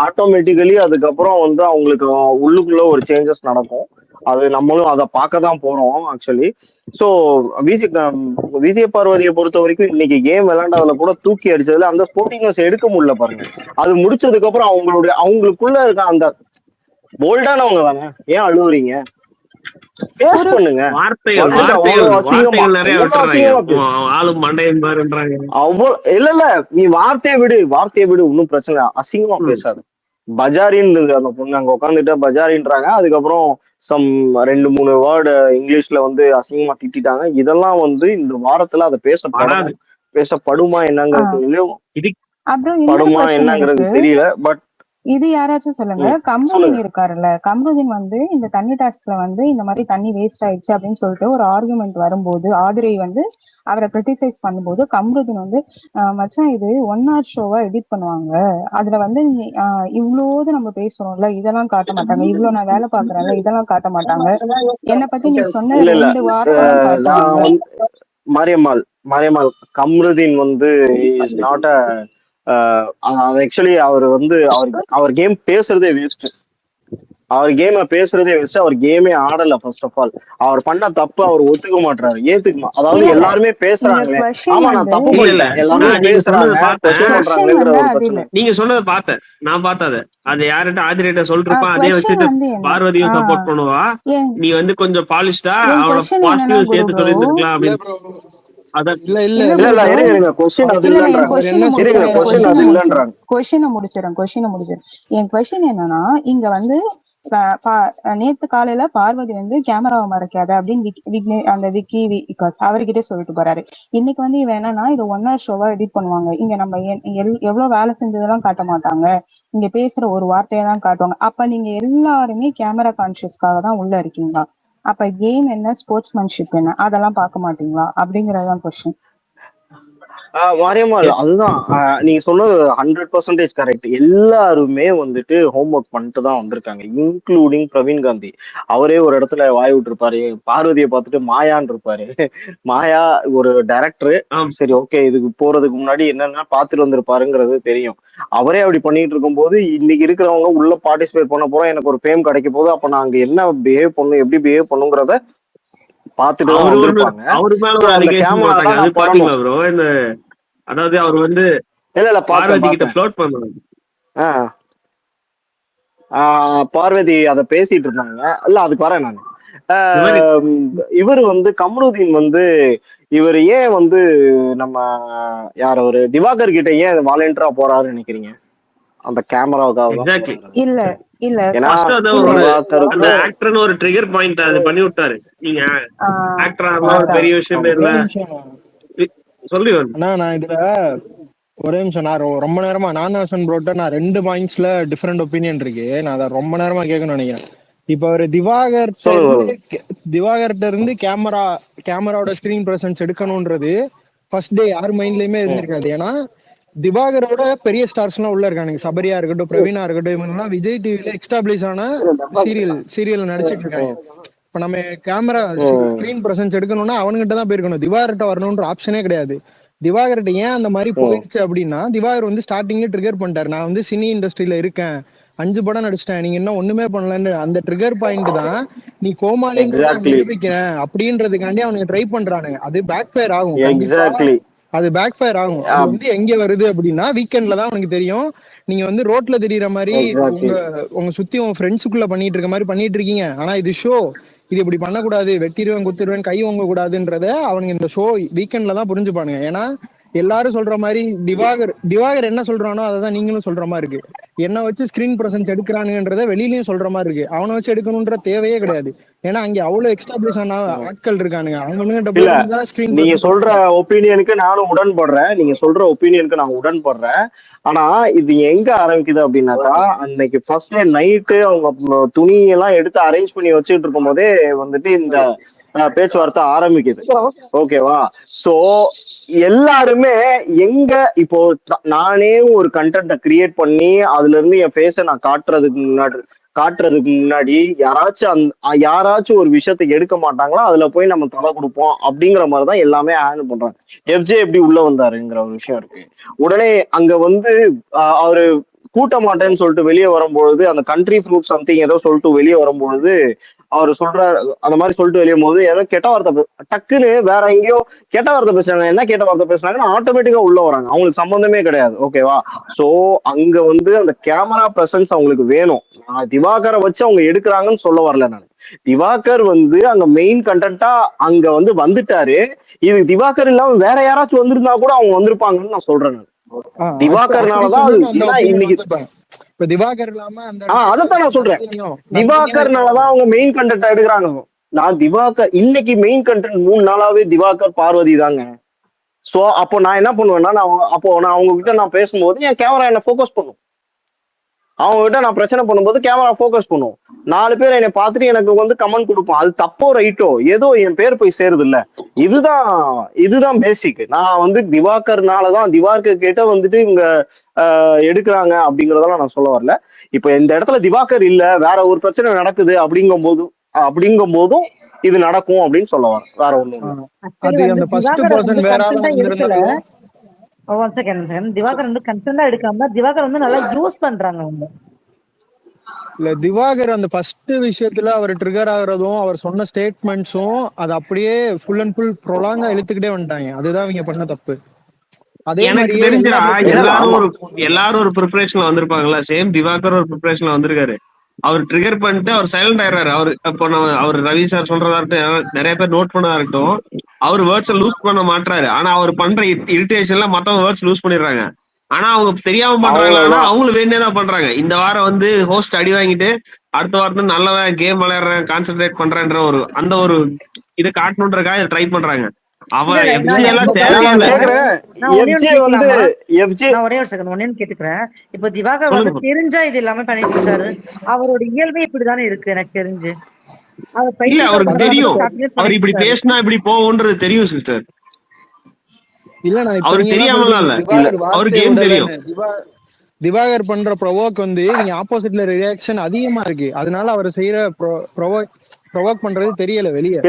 ஆட்டோமேட்டிக்கலி அதுக்கப்புறம் வந்து அவங்களுக்கு உள்ளுக்குள்ள ஒரு சேஞ்சஸ் நடக்கும். அது நம்மளும் அதை பார்க்க தான் போறோம் ஆக்சுவலி. ஸோ விஜய் பார்வதியை பொறுத்த வரைக்கும் இன்னைக்கு கேம் விளையாண்டதுல கூட தூக்கி அடிச்சதுல அந்த ஸ்போர்ட்டிங்னஸ் எடுக்க முடியல பாருங்க. அது முடிச்சதுக்கு அப்புறம் அவங்களுக்குள்ள இருக்க அந்த போல்டானவங்க தானே, ஏன் அழுவுறீங்க? பேஸ் ஒரு பண்ணுங்க. வார்த்தைகள் வந்துட்டு அவ்வளவு அசிங்கமா நிறைய அவ்வளவு விட்டுறாங்க. அசிங்கமா பேசு. ஆளும் மண்டையன் பாருன்றாங்க. அவ்வளவு இல்ல நீ வார்த்தையை விடு ஒன்னும் பிரச்சனை இல்ல. அசிங்கமா பேசாது. பஜாரின் அந்த பொண்ணு அங்க உட்காந்துட்டு பஜாரின்றாங்க. அதுக்கப்புறம் சம் 2-3 வேர்டு இங்கிலீஷ்ல வந்து அசிங்கமா திட்டாங்க. இதெல்லாம் வந்து இந்த வாரத்துல அதை வராது. பேசப்படுமா என்னங்கிறது இது அப்புறம் இன்னொரு படுமா கொஸ்டின் என்னங்கிறது எனக்கு, தெரியல. பட் இது யாராச்சும் சொல்லுங்க. கம்ருதீன் சொல்லுங்க. இருக்காருல்ல, கம்ருதீன் வந்து இந்த தண்ணி டாஸ்க்ல வந்து இந்த மாதிரி தண்ணி வேஸ்ட் ஆயிடுச்சு அப்படின்னு சொல்லிட்டு ஒரு ஆர்குமெண்ட் வரும்போது ஆதிரை வந்து அவரை கிரிட்டிசைஸ் பண்ணும்போது கம்ருதீன் வந்து மச்சான் இது 1 hour ஷோவா எடிட் பண்ணுவாங்க, அதுல வந்து இவ்வளோது நம்ம பேசுறோம்ல இதெல்லாம் காட்ட மாட்டாங்க, இவ்வளவு நான் வேலை பாக்குறேன்ல இதெல்லாம் காட்ட மாட்டாங்க, என்னை பத்தி நீ சொன்ன இல்ல 2 வார்த்தை தான் நான் காட்டுவாங்க. வந்து மாரியம்மாள் கம்ருதீன் வந்து இஸ் நாட் ஆக்சுவலி அவர் வந்து அவர் கேம் பேசுறதே வேஸ்ட். அவர் கேமே ஆடல. ஃபர்ஸ்ட் ஆஃப் ஆல் அவர் பண்ண தப்பு அவர் ஒத்துக்க மாட்டாரு, அதாவது இல்ல எல்லாருமே பேசுறாங்களே. ஆமா, நான் தப்பு பண்ணிட்டேன், எல்லாருமே பேசுறாங்க, கொஸ்டின் பண்றாங்களேங்கிற ஒரு பிரச்சனை. நீங்க சொன்னதை பார்த்தேன், நான் பார்த்தத அது யார்கிட்ட ஆதிரேட்ட சொல்லிருப்பான். அதே கொஸ்டின் வச்சுட்டு வந்து என்ன, பார்வதியும் சப்போர்ட் பண்ணுவா. நீ வந்து கொஞ்சம் பாலிஷ்டா என் அவளை கொஸ்டின் என்னன்னா பாசிட்டிவ் சேர்த்து குரு சொல்லியிருந்திருக்கலாம் அப்படின்னு. அதான் இல்ல இருங்க கொஸ்டின் அது இல்லன்றாங்க. கொஸ்டின் அது இல்லன்றாங்க. கொஸ்டினை முடிச்சிடறேன். என் கொஸ்டின் என்னன்னா, இங்க வந்து நேத்து காலையில பார்வதி வந்து கேமராவை மறைக்காத அப்படின்னு அந்த விக்கி அவர்கிட்ட சொல்லிட்டு போறாரு. இன்னைக்கு வந்து இவன் என்னன்னா இது 1 hour ஷோவா எடிட் பண்ணுவாங்க, இங்க நம்ம எவ்வளவு வேலை செஞ்சதெல்லாம் காட்ட மாட்டாங்க, இங்க பேசுற ஒரு வார்த்தையை தான் காட்டுவாங்க. அப்ப நீங்க எல்லாருமே கேமரா கான்சியஸ்க்காக தான் உள்ள இருக்கீங்களா? அப்ப கேம் என்ன, ஸ்போர்ட்ஸ்மேன்ஷிப் என்ன, அதெல்லாம் பார்க்க மாட்டீங்களா அப்படிங்கறதான் கொஸ்டின். மாரியம்மாள், அதுதான் நீங்க சொன்னது 100% கரெக்ட். எல்லாருமே வந்துட்டு ஹோம் ஒர்க் பண்ணிட்டு தான் வந்திருக்காங்க, இன்க்ளூடிங் பிரவீன் காந்தி. அவரே ஒரு இடத்துல வாய் விட்டுருப்பாரு, பார்வதியை பார்த்துட்டு மாயான்னு இருப்பாரு. மாயா ஒரு டைரக்டர், சரி ஓகே, இதுக்கு போறதுக்கு முன்னாடி என்னென்ன பார்த்துட்டு வந்திருப்பாருங்கிறது தெரியும். அவரே அப்படி பண்ணிட்டு இருக்கும் போது இன்னைக்கு இருக்கிறவங்க உள்ள பார்ட்டிசிபேட் பண்ண போறோம், எனக்கு ஒரு ஃபேம் கிடைக்க போது, அப்ப நான் அங்க என்ன பிஹேவ் பண்ணும், எப்படி பிஹேவ் பண்ணுங்கிறத பார்த்துட்டு தான் வந்திருப்பாங்க. அவரு மேல ஒரு அலிகேஷன் போட்டாங்க, அது பாத்தீங்களா ப்ரோ? இந்த அதாவது அவர் வந்து இல்ல பார்வதி கிட்ட ஃப்ளோட் பண்ணுவாங்க. பார்வதி அத பேசிட்டு இருந்தாங்க. இல்ல அதுக்கு வரேன் நான். இவர் வந்து கம்ருதீன் வந்து இவர் ஏன் வந்து நம்ம யார் ஒரு திவாகர் கிட்ட ஏன் வாலண்டியரா போறாருன்னு நினைக்கிறீங்க? அந்த கேமராவுக்காக இல்ல இல்ல அந்த ஆக்டர்னு ஒரு ட்ரிகர் பாயிண்ட் அது பண்ணி விட்டாரு. நீங்க ஆக்டரா ஒரு பெரிய விஷயமே இல்ல சொல்லி நான் இதுல ஒரே நிமிஷம், நான் ரொம்ப நேரமா நான் ப்ரோட்ட நான் 2 பாயிண்ட்ஸ்ல டிஃபரெண்ட் ஒப்பீனியன் இருக்கு, நான் அதை ரொம்ப நேரமா கேட்கணும்னு நினைக்கிறேன். இப்ப ஒரு திவாகர்ட்ட இருந்து கேமராவோட ஸ்கிரீன் பிரசன்ஸ் எடுக்கணும்ன்றது ஃபர்ஸ்ட் டே யார் மைண்ட்லயுமே இருந்திருக்காது. ஏன்னா திவாகரோட பெரிய ஸ்டார்ஸ் எல்லாம் உள்ள இருக்கானுங்க, சபரியா இருக்கட்டும், பிரவீனா இருக்கட்டும், இவங்கெல்லாம் விஜய் டிவில எக்ஸ்டாப்ளிஷ் ஆன சீரியல் நடிச்சிட்டு இருக்காங்க. இப்ப நம்ம கேமரா ஸ்கிரீன் பிரசன்ஸ் எடுக்கணும்னா அவனுகிட்ட தான் போயிருக்கணும், திவாகர்கிட்ட வரணும்ன்ற ஆப்ஷனே கிடையாது. திவாகர்கிட்ட ஏன் அந்த மாதிரி போயிடுச்சு அப்படின்னா, திவாகர் வந்து ஸ்டார்டிங்ல ட்ரிகர் பண்ணிட்டாரு, நான் வந்து சினி இண்டஸ்ட்ரியில இருக்கேன் 5 படம் நடிச்சிட்டேன், நீங்க இன்னும் ஒண்ணுமே பண்ணலன்னு அந்த ட்ரிகர் பாயிண்ட் தான் நீ கோமாளின்றத நான் எக்ஸாக்ட்லி நிரூபிக்கிறேன் அப்படின்றதுக்காண்டி அவனுக்கு ட்ரை பண்றானுங்க. அது பேக் ஃபயர் ஆகும் கண்டிப்பா. எக்ஸாக்ட்லி அது பேக் ஃபயர் ஆகும். அது வந்து எங்க வருது அப்படின்னா வீக்கெண்ட்ல தான் உனக்கு தெரியும். நீங்க வந்து ரோட்ல தெரியற மாதிரி எக்ஸாக்ட்லி உங்க சுத்தி உங்க ஃப்ரெண்ட்ஸுக்குள்ள பண்ணிட்டு இருக்க மாதிரி பண்ணிட்டு இருக்கீங்க. ஆனா இது ஷோ, இது இப்படி பண்ணக்கூடாது, வெட்டிடுவேன் குத்திடுவேன் கை வாங்க கூடாதுன்றத அவனுங்க இந்த ஷோ வீக்கெண்ட்ல தான் புரிஞ்சுப்பானுங்க. ஏன்னா எல்லாரும் சொல்ற மாதிரி திவாகர் என்ன சொல்றானோ அதான் நீங்களும் சொல்ற மாதிரி இருக்கு. என்ன வச்சு ஸ்கிரீன் பிரசன்ஸ் எடுக்கிறானுன்றத வெளியிலயும் சொல்ற மாதிரி இருக்கு. அவனை வச்சு எடுக்கணும்ன்ற தேவையே கிடையாது. ஏன்னா அங்க அவ்வளவு எக்ஸ்டாப்ளிஷ் ஆன ஆட்கள் இருக்கானுங்க. அவங்ககிட்ட இல்ல போய் ஸ்கிரீன் நீங்க பிரசன்ஸ் சொல்ற ஒப்பீனியனுக்கு நானும் உடன்படுறேன். நீங்க சொல்ற ஒப்பீனியனுக்கு நான் உடன்படுறேன். ஆனா இது எங்க ஆரம்பிக்குது அப்படின்னாக்கா, அன்னைக்கு ஃபர்ஸ்ட் டே நைட்டு அவங்க துணியெல்லாம் எடுத்து அரேஞ்ச் பண்ணி வச்சுட்டு இருக்கும் போதே வந்துட்டு இந்த பேச்சுவார்த்தை ஆரம்பிக்குது. ஓகேவா? சோ எல்லாருமே எங்க இப்போ நானே ஒரு கண்டென்ட்டை கிரியேட் பண்ணி அதுல இருந்து என் ஃபேஸை நான் காட்டுறதுக்கு முன்னாடி யாராச்சும் ஒரு விஷயத்தை எடுக்க மாட்டாங்களா, அதுல போய் நம்ம தலை கொடுப்போம் அப்படிங்கிற மாதிரிதான் எல்லாமே ஹேண்டில் பண்றாங்க. எஃப்ஜே எப்படி உள்ள வந்தாருங்கிற ஒரு விஷயம் இருக்கு. உடனே அங்க வந்து அவரு கூட்ட மாட்டேன்னு சொல்லிட்டு வெளியே வரும்பொழுது, அந்த கண்ட்ரி ஃப்ரூட் சம்திங் ஏதோ சொல்லிட்டு வெளியே வரும்பொழுது அவர் சொல்றாரு, அந்த மாதிரி சொல்லிட்டு வெளியே போது ஏதோ கெட்ட வார்த்தை டக்குன்னு வேற எங்கேயோ கெட்ட வார்த்தை பேசுறாங்க. என்ன கெட்ட வார்த்தை பேசுறாங்கன்னா ஆட்டோமேட்டிக்கா உள்ள வராங்க, அவங்களுக்கு சம்பந்தமே கிடையாது. ஓகேவா? சோ அங்க வந்து அந்த கேமரா பிரசன்ஸ் அவங்களுக்கு வேணும். திவாகரை வச்சு அவங்க எடுக்கிறாங்கன்னு சொல்ல வரல நான். திவாகர் வந்து அங்க மெயின் கண்டென்ட்டா அங்க வந்து வந்துட்டாரு. இது திவாகர் இல்லாம வேற யாராச்சும் வந்திருந்தா கூட அவங்க வந்திருப்பாங்கன்னு நான் சொல்றேன். திவாகர்னாலதான் அது. ஏன்னா இன்னைக்கு இப்ப திவாகர் இல்லாம அந்த அதைத்தான் நான் சொல்றேன். திவாகர்னாலதான் அவங்க மெயின் கண்டென்ட் எடுக்கிறாங்க. நான் திவாகர் இன்னைக்கு மெயின் கண்டென்ட் 3 நாளாவே திவாகர் பார்வதி தாங்க. சோ அப்போ நான் என்ன பண்ணுவேன்னா, நான் அவங்க கிட்ட நான் பேசும்போது என் கேமரா என்ன ஃபோக்கஸ் பண்ணும். அவங்க கிட்ட நான் பிரச்சனை பண்ணும்போது கேமரா ஃபோக்கஸ் பண்ணும். 4 பேர் என்னை பார்த்துட்டு எனக்கு வந்து கமெண்ட் கொடுப்போம். அது தப்போ ரைட்டோ ஏதோ என் பேர் போய் சேருது இல்ல. இதுதான் பேசிக். நான் வந்து திவாகர்னாலதான் திவாகர் கிட்ட வந்துட்டு இவங்க எடுக்கிறாங்க அப்படிங்கறதெல்லாம் நான் சொல்ல வரல. இப்ப இந்த இடத்துல திவாகர் இல்ல, வேற ஒரு பிரச்சனை நடக்குது அப்படிங்கும் போதும் இது நடக்கும் அப்படின்னு சொல்ல வரேன். வேற ஒண்ணும் திவாகர் வந்து கன்சென்டா எடுக்காம திவாகர் வந்து நல்லா யூஸ் பண்றாங்க அவங்க. இல்ல திவாகர் அந்த ஃபர்ஸ்ட் விஷயத்துல அவர் ட்ரிகர் ஆகுறதும் அவர் சொன்ன ஸ்டேட்மெண்ட்ஸும் அது அப்படியே ஃபுல் அண்ட் ஃபுல் ப்ரொலாங்கா இழுத்துக்கிட்டே வந்துட்டாங்க. அதுதான் இவங்க பண்ண தப்பு. அதே எனக்கு தெரிஞ்சா எல்லாரும் ஒரு ப்ரிப்பரேஷன்ல வந்திருப்பாங்களா. சேம் திவாகர் ஒரு ப்ரிப்பரேஷன்ல வந்திருக்காரு. அவர் ட்ரிகர் பண்ணிட்டு அவர் சைலண்ட் ஆயிடுறாரு. அவர் ரவி சார் சொல்றதா இருக்கட்டும், நிறைய பேர் நோட் பண்ணதா இருக்கட்டும், அவர் வேர்ட்ஸ் லூஸ் பண்ண மாட்டாரு. ஆனா அவர் பண்ற இரிட்டேஷன்ல மத்தவங்க வேர்ட்ஸ் லூஸ் பண்ணிடுறாங்க. ஆனா அவங்க தெரியாம பண்றாங்க, அவங்களும் வேணேதான் பண்றாங்க. இந்த வாரம் வந்து ஹோஸ்ட் அடி வாங்கிட்டு அடுத்த வாரத்துல நல்லவன் கேம் விளையாடுறேன் கான்சென்ட்ரேட் பண்றேன்ற ஒரு இதை காட்டணுன்றதுக்காக ட்ரை பண்றாங்க. அவன் ஒரே ஒரு செகண்ட் ஒன்னு கேட்டுக்கிறேன். இப்ப திவாகர் வந்து தெரிஞ்சா இது எல்லாமே பண்ணிட்டு இருக்காரு. அவரோட இயல்பே இப்படிதானே இருக்கு எனக்கு தெரிஞ்சு. அவருக்கு தெரியும் அவர் இப்படி பேசினா இப்படி போகும்ன்றது தெரியும் சிஸ்டர். இல்ல நான் அவருக்கு தெரியாமலாம் இல்ல, அவருக்கு ஏன் தெரியும். திவாகர் பண்ற ப்ரொவோக் வந்து இவங்க ஆப்போசிட்ல ரியாக்ஷன் அதிகமா இருக்கு. அதனால அவர் செய்யற ப்ரொவோக் பண்றது தெரியல வெளியே.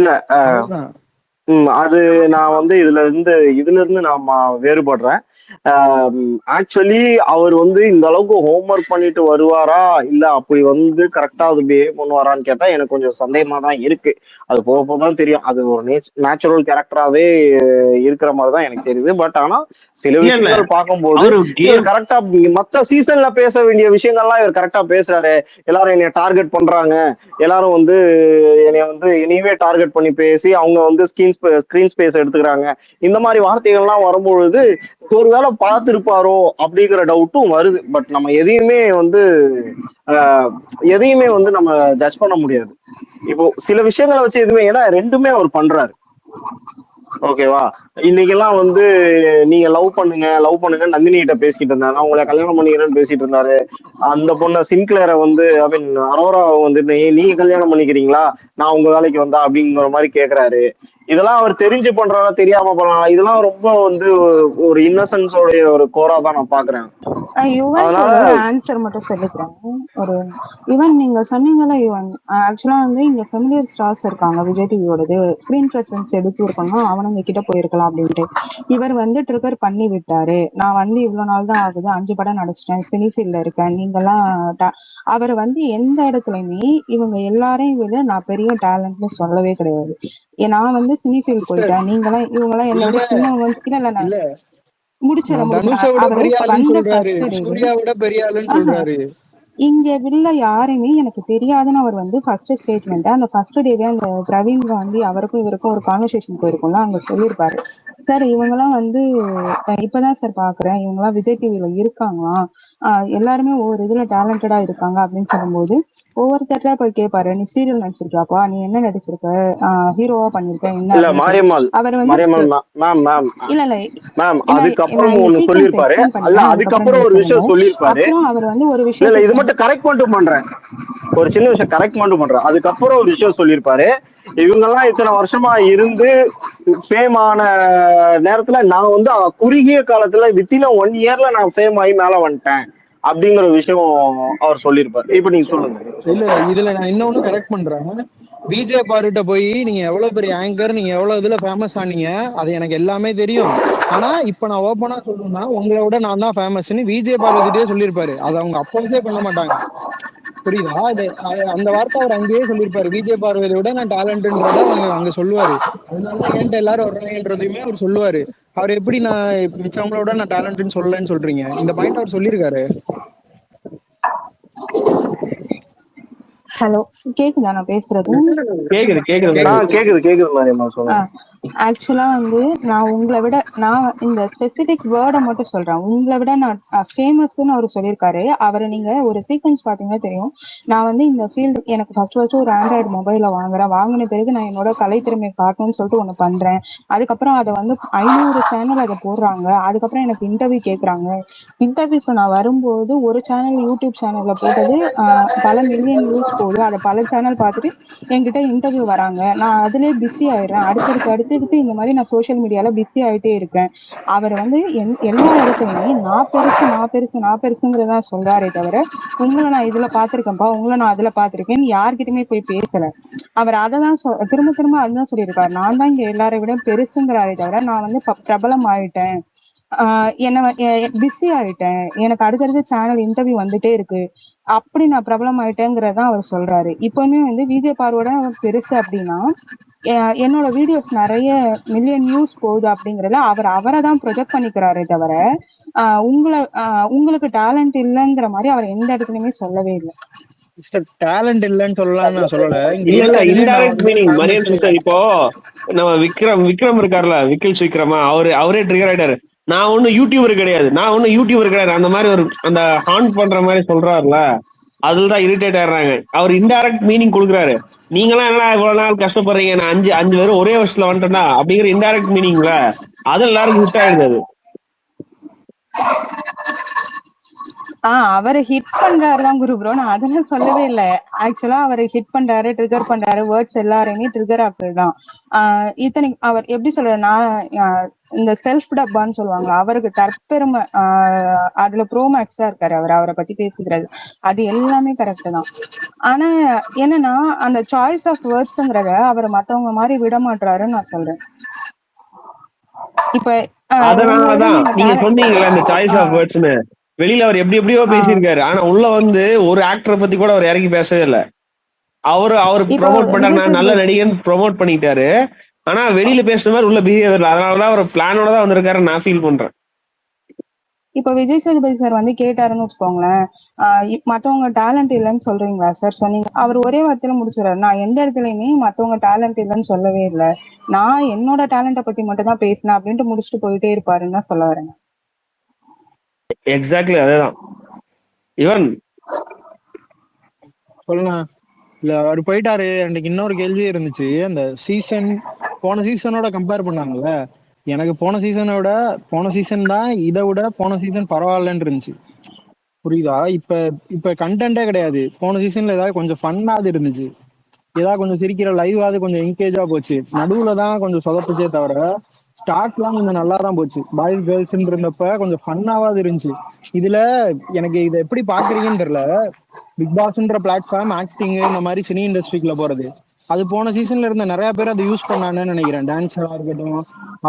அது நான் வந்து இதுல இருந்து நான் வேறுபடுறேன். ஆக்சுவலி அவர் வந்து இந்த அளவுக்கு ஹோம்ஒர்க் பண்ணிட்டு வருவாரா இல்ல அப்படி வந்து கரெக்டா அது பிஹேவ் பண்ணுவாரான்னு கேட்டா எனக்கு கொஞ்சம் சந்தேகமா தான் இருக்கு. அது போக போதான் தெரியும். அது ஒரு நேச்சுரல் கேரக்டராவே இருக்கிற மாதிரிதான் எனக்கு தெரியுது. பட் ஆனா சில விஷயங்கள் பார்க்கும்போது கரெக்டா மற்ற சீசன்ல பேச வேண்டிய விஷயங்கள்லாம் இவர் கரெக்டா பேசுறாரு. எல்லாரும் என்னைய டார்கெட் பண்றாங்க, எல்லாரும் வந்து என்னையவே டார்கெட் பண்ணி பேசி அவங்க வந்து ஸ்கிரீன் ஸ்பேஸ் எடுத்துக்கிறாங்க. இந்த மாதிரி வார்த்தைகள்லாம் வரும்பொழுது ஒருவேளை பார்த்திருப்பாரோ அப்படிங்கிற டவுட்டும் வருது. பட் நம்ம எதையுமே வந்து நம்ம ஜட்ஜ் பண்ண முடியாது. இப்போ சில விஷயங்களை வச்சு எதுவுமே, ஏன்னா ரெண்டுமே அவர் பண்றாரு. ஓகேவா? இன்னைக்கெல்லாம் வந்து நீங்க லவ் பண்ணுங்க நந்தினி கிட்ட பேசிட்டு இருந்தாரு. நான் உங்களை கல்யாணம் பண்ணிக்கிறேன்னு பேசிட்டு இருந்தாரு. அந்த பொண்ணை சின்க்ளேரை வந்து ஐ மீன் அரோரா வந்து நீங்க கல்யாணம் பண்ணிக்கிறீங்களா நான் உங்க வேலைக்கு வந்தா அப்படிங்கிற மாதிரி கேக்குறாரு. இதெல்லாம் அவர் தெரிஞ்சு பண்றாரா தெரியாம பண்றாரா, இதெல்லாம் ரொம்ப வந்து ஒரு இன்னசென்ஸோடைய ஒரு கோரா தான் நான் பாக்குறேன். யுவனுக்கு அதனால ஒரே ஒரு ஆன்சர் மட்டும் சொல்லிக்கிறேன். ஒரு யுவன் நீங்க சொன்னீங்கல்ல யுவன், ஆக்சுவலா வந்து இங்க ஃபெமிலியர் ஸ்டார்ஸ் இருக்காங்க விஜய் டிவியோடது, ஸ்கிரீன் பிரசன்ஸ் எடுத்து இருக்கணும் அவனுங்க கிட்ட போயிருக்கலாம் அப்படின்ட்டு. இவர் வந்து ட்ரிகர் பண்ணி விட்டாரு. நான் வந்து இவ்வளவு நாள் தான் ஆகுது, 5 படம் நடிச்சிட்டேன், சினி ஃபீல்ட்ல இருக்கேன், நீங்கெல்லாம் அவர் வந்து எந்த இடத்துலயுமே இவங்க எல்லாரையும் விட நான் பெரிய டேலண்ட்னு சொல்லவே கிடையாது. நான் வந்து சினி ஃபீல்ட் சிஸ்டர் போயிட்டேன், நீங்களாம் இவங்கெல்லாம் என்னை விட இல்ல சின்னவங்க. இல்ல இல்ல இல்ல முடிச்சிடறேன் தனுஷை முடிச்சிடறேன். விட அவரு பெரிய ஆளுன்னு வந்த சொல்றாரு, ஃபர்ஸ்ட் டேவே சூர்யா விட பெரிய ஆளுன்னு சொல்றாரு. இங்க உள்ள யாருமே எனக்கு தெரியாதுன்னு அவர் வந்து ஃபர்ஸ்ட் ஸ்டேட்மெண்ட் அந்த ஃபர்ஸ்ட் டேவே அந்த பிரவீன் காந்தி அவருக்கும் இவருக்கும் ஒரு கான்வர்சேஷன் போயிருக்கும்ல, அங்க சொல்லியிருப்பாரு. சார் இவங்கெல்லாம் வந்து இப்பதான் சார் பாக்குறேன், இவங்கெல்லாம் விஜய் டிவில இருக்காங்களாம், எல்லாருமே ஒவ்வொரு இதுல டேலண்டடா இருக்காங்க அப்படின்னு சொல்லும்போது ஒவ்வொருத்தட்டா போய் கேட்பாரு, நீ சீரியல் நடிச்சிருக்காப்பா, நீ என்ன நடிச்சிருக்க, ஹீரோவா பண்ணிருக்க என்ன இல்ல அப்படின்னு சொல்லி மாரியம்மாள் அவர் வந்து மாரியம்மாள் மேம் மேம் இல்ல இல்ல மேம் இல்ல அதுக்கப்புறம் நான் இந்த ஒண்ணு சீக்வன்ஸ் சொல்லியிருப்பாரு. எக்ஸ்பிளைன் அல்ல பண்றேன், அதுக்கப்புறம் அதுக்கப்புறம் நீங்க ஒரு சொல்லுங்க. விஷயம் சொல்லியிருப்பாரு. அப்புறம் அவர் வந்து ஒரு இல்ல இல்ல விஷயத்த இது மட்டும் கரெக்ட் மட்டும் பண்றேன், ஒரு சின்ன விஷயம் கரெக்ட் மட்டும் பண்றேன். அதுக்கப்புறம் ஒரு விஷயம் சொல்லியிருப்பாரு. இவங்கெல்லாம் இத்தனை வருஷமா இருந்து ஃபேம் ஆன நேரத்துல நான் வந்து குறுகிய காலத்துல வித்தின் 1 இயர்ல நான் ஃபேம் ஆகி மேல வந்துட்டேன் அப்படிங்கிற விஷயம் அவர் சொல்லியிருப்பாரு. இப்ப நீங்க சொல்லுங்க. இல்ல இதுல நான் இன்னொன்னு கரெக்ட் பண்றேன். விஜய் பாருட்ட போய் நீங்க எவ்வளவு பெரிய ஆங்கர், நீங்க எவ்வளவு இதுல ஃபேமஸ் ஆனீங்க, அது எனக்கு எல்லாமே தெரியும். ஆனா இப்ப நான் ஓப்பனா சொல்லணும்னா உங்களை விட நான் தான் ஃபேமஸ்ன்னு விஜய் பார்வதிட்டே சொல்லியிருப்பாரு. அதை அவங்க அப்போதே பண்ண மாட்டாங்க. புரியுதா? அந்த வார்த்தை அவர் அங்கேயே சொல்லியிருப்பாரு. விஜய் பார்வதியை விட நான் டேலண்ட்ன்றத அவங்க அங்க சொல்லுவாரு. அதனாலதான் என்கிட்ட எல்லாரும் வர்றாங்கன்றதையுமே அவர் சொல்லுவாரு. அவர் எப்படி நான் மிச்சவங்களோட நான் டேலண்ட்னு சொல்லலன்னு சொல்றீங்க? இந்த பாயிண்ட் அவர் சொல்லியிருக்காரு. ஹலோ கேக்குதா நான் பேசுறது? கேக்குது கேக்குது. கேக்குது கேக்குது மாரியம்மா சொல்லுங்க. ஆக்சுவலா வந்து நான் உங்களை விட நான் இந்த ஸ்பெசிபிக் வேர்டை மட்டும் சொல்றேன், உங்களை விட நான் ஃபேமஸ்ன்னு அவர் சொல்லியிருக்காரு. அவரை நீங்க ஒரு சீக்வன்ஸ் பாத்தீங்கன்னா தெரியும். நான் வந்து இந்த ஃபீல்டு எனக்கு ஃபர்ஸ்ட் ஒரு ஆண்ட்ராய்டு மொபைல வாங்கின பிறகு நான் என்னோட கலைத்திறமையை காட்டணும்னு சொல்லிட்டு ஒண்ணு பண்றேன். அதுக்கப்புறம் அதை வந்து 500 சேனல் அதை போடுறாங்க. அதுக்கப்புறம் எனக்கு இன்டர்வியூ கேட்கறாங்க. இன்டர்வியூக்கு நான் வரும்போது ஒரு சேனல் யூடியூப் சேனல்ல போட்டது பல மில்லியன் வியூஸ் போகுது. அதை பல சேனல் பார்த்துட்டு என்கிட்ட இன்டர்வியூ வராங்க. நான் அதுலயே பிஸி ஆயிடுறேன். அடுத்தடுத்து இந்த மாதிரி நான் சோசியல் மீடியால பிஸி ஆயிட்டே இருக்கேன். அவர் வந்து எல்லா இடத்துலயுமே நான் பெருசுங்கிறதா சொல்றாரே தவிர உங்களை நான் இதுல பாத்திருக்கேன்ப்பா, உங்களை நான் அதுல பாத்திருக்கேன்னு யார்கிட்டயுமே போய் பேசல. அவர் அததான் திரும்ப திரும்ப அதுதான் சொல்லியிருக்காரு, நான் தான் இங்க எல்லாரை விட பெருசுங்கிறாரே தவிர நான் வந்து பிரபலம் ஆயிட்டேன், என்ன பிஸி ஆயிட்டேன், எனக்கு அடுத்தடுத்து சேனல் இன்டர்வியூ வந்துட்டே இருக்கு, அப்படி நான் பிரபலம் ஆயிட்டேங்கிறதான் அவர் சொல்றாரு. இப்பவுமே வந்து விஜய் பார்வோட பெருசு அப்படின்னா என்னோட வீடியோஸ் நிறைய மில்லியன் வியூஸ் போகுது அப்படிங்கறதுல அவரை தான் ப்ரொஜெக்ட் பண்ணிக்கிறாரே தவிர உங்களுக்கு டேலண்ட் இல்லைங்கிற மாதிரி அவர் எந்த இடத்துலயுமே சொல்லவே இல்லை. டேலண்ட் இல்லன்னு சொல்லலாம் நான் சொல்லல. இல்ல இல்ல இன்டைரக்ட் மீனிங் மரியன் சிஸ்டர். இப்போ நம்ம விக்ரம் இருக்காருல்ல, விக்கில்ஸ் விக்ரமா, அவரே ட்ரிகர் ஆயிட்டாரு. நான் ஒன்னும் யூடியூபர் கிடையாது, அந்த மாதிரி ஒரு அந்த ஹார்ன் பண்ற மாதிரி சொல்றாருல, அதுதான் இரிட்டேட் ஆயிடுறாங்க. அவர் இன்டைரக்ட் மீனிங் கொடுக்குறாரு. நீங்களாம் என்ன இவ்வளவு நாள் கஷ்டப்படுறீங்க, நான் அஞ்சு பேரும் ஒரே வருஷத்துல வந்துட்டேன்னா அப்படிங்கிற இன்டைரக்ட் மீனிங்ல அது எல்லாருக்கும் ஹிட் ஆயிடுது. அவரை ஹிட் பண்றாருதான் குரு ப்ரோ, நான் அதெல்லாம் சொல்லவே இல்லை. ஆக்சுவலா அவரை ஹிட் பண்றாரு, ட்ரிகர் பண்றாரு, வேர்ட்ஸ் எல்லாரையுமே ட்ரிகர் ஆக்குதுதான். இத்தனை அவர் எப்படி சொல்றாரு, நான் இந்த செல்ஃப் டப்பான்னு சொல்லுவாங்க, அவருக்கு தற்பெருமை அதுல ப்ரோமேக்ஸா இருக்காரு. அவரை பத்தி பேசுகிறது அது எல்லாமே கரெக்ட் தான். ஆனா என்னன்னா அந்த சாய்ஸ் ஆஃப் வேர்ட்ஸ்ங்கிறத அவர் மத்தவங்க மாதிரி விட மாட்டாருன்னு நான் சொல்றேன். இப்ப அதனாலதான் நீங்க சொன்னீங்கல்ல இந்த சாய்ஸ் ஆஃப் வேர்ட்ஸ்னு, வெளியில அவர் எப்படியோ பேசியிருக்காரு, ஆனா உள்ள வந்து ஒரு ஆக்டரை பத்தி கூட அவர் இறங்கி பேசவே இல்லை. அவர் ப்ரொமோட் பண்ணாரு, நல்ல நடிகன் ப்ரொமோட் பண்ணிட்டாரு, ஆனா வெளியில பேசுற மாதிரி உள்ள பிஹேவியர், அதனாலதான் அவர் பிளானோட தான் வந்திருக்காரு நான் ஃபீல் பண்றேன். இப்ப விஜய் சேதுபதி சார் வந்து கேட்டாருன்னு வச்சுக்கோங்களேன், மத்தவங்க டேலண்ட் இல்லைன்னு சொல்றீங்களா சார் சொன்னீங்க, அவர் ஒரே வார்த்தையில முடிச்சுறாரு, நான் எந்த இடத்துலயுமே மத்தவங்க டேலண்ட் இல்லைன்னு சொல்லவே இல்லை, நான் என்னோட டேலண்ட பத்தி மட்டும் தான் பேசினேன் அப்படின்ட்டு முடிச்சுட்டு போயிட்டே இருப்பாருன்னு தான் சொல்ல வரேன். எக்ஸாக்ட்லி அதேதான். இவன் சொல்லலாம் இல்ல அவர் போயிட்டாரு. எனக்கு இன்னொரு கேள்வி இருந்துச்சு. அந்த போன சீசனோட கம்பேர் பண்ணாங்கல்ல, எனக்கு போன சீசன் தான் இதை விட போன சீசன் பரவாயில்லன்னு இருந்துச்சு. புரியுதா? இப்ப கண்டென்ட்டே கிடையாது. போன சீசன்ல ஏதாவது கொஞ்சம் ஃபன்னாவது இருந்துச்சு. ஏதாவது கொஞ்சம் சிரிக்கிற லைவாவது கொஞ்சம் என்கேஜா போச்சு. நடுவுல தான் கொஞ்சம் சொதப்புச்சே தவிர ஸ்டார்ட்லாம் கொஞ்சம் நல்லா தான் போச்சு. பாய்ஸ் கேர்ள்ஸ் இருந்தப்ப கொஞ்சம் ஃபன்னாவாது இருந்துச்சு. இதுல எனக்கு இதை எப்படி பாக்குறீங்கன்னு தெரியல. பிக் பாஸ்ன்ற பிளாட்ஃபார்ம் ஆக்டிங் இந்த மாதிரி சினி இண்டஸ்ட்ரிக்குள்ள போறது, அது போன சீசன்ல இருந்த நிறைய பேர் அதை யூஸ் பண்ணான்னு நினைக்கிறேன். டான்ஸரா இருக்கட்டும்,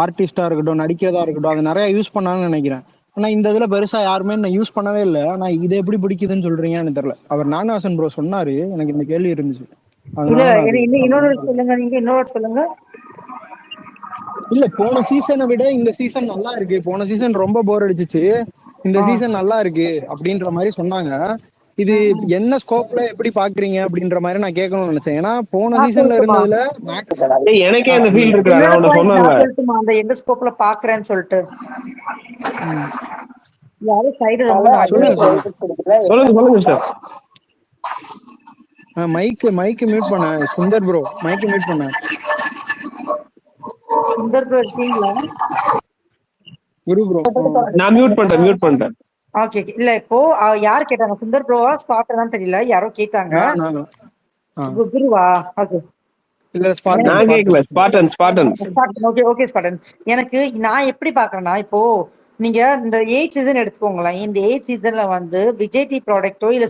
ஆர்டிஸ்டா இருக்கட்டும், நடிக்கிறதா இருக்கட்டும், அதை நிறைய யூஸ் பண்ணான்னு நினைக்கிறேன். ஆனா இந்த இதுல பெருசா யாருமே நான் யூஸ் பண்ணவே இல்லை. ஆனா இதை எப்படி பிடிக்குதுன்னு சொல்றீங்கன்னு தெரியல. அவர் நாகநாசன் ப்ரோ சொன்னாரு, எனக்கு இந்த கேள்வி இருந்துச்சு. இல்ல அதனால நான் அது இன்னொரு சொல்லுங்க, நீங்க இன்னொரு சொல்லுங்க. இல்ல, போன சீசனை விட இந்த சீசன் நல்லா இருக்கு. போன சீசன் ரொம்ப போர் அடிச்சிச்சு, இந்த சீசன் நல்லா இருக்கு அப்படின்ற மாதிரி சொன்னாங்க. இது என்ன ஸ்கோப்ல எப்படி பாக்குறீங்க அப்படின்ற மாதிரி நான் கேட்கணும்னு நினைச்சேன். ஏன்னா போன நான் சீசன்ல சொல்லட்டுமா? இருந்ததுல மேக்ஸ். எனக்கே அந்த ஃபீல் சொல்லுங்க. இருக்குடா, நான் என்னோட உன்ன பாயிண்ட் சொன்னேன்ல. நான் சொல்லட்டுமா? அந்த எந்த ஸ்கோப்ல பாக்குறேன்னு சொல்லிட்டு யாரும் சைடு ரொம்ப சொல்லுங்க சொல்லுங்க சொல்லுங்க சொல்லுங்க சார். மைக்கு மியூட் பண்ண சுந்தர் ப்ரோ, மைக்கு மியூட் பண்ண. சுந்தர் ப்ரோ இருக்கீங்களா? குரு ப்ரோ. நான் மியூட் பண்ணிட்டேன். ஓகே இல்ல இப்போ யார் கேட்டாங்க? சுந்தர் ப்ரோவா ஸ்பாட்டரான்னு தெரியல, யாரோ கேட்டாங்க. நான் குருவா? ஓகே. இல்ல ஸ்பார்டன் நான் கேட்கல. ஸ்பார்டன். Okay okay ஸ்பாட்டன். எனக்கு நான் எப்படி பாக்குறேன்னா, இப்போ நீங்க இந்த 8 சீசன் எடுத்துக்கோங்களேன். இந்த 8 சீசன்ல வந்து விஜய் டி ப்ராடக்ட்டோ இல்ல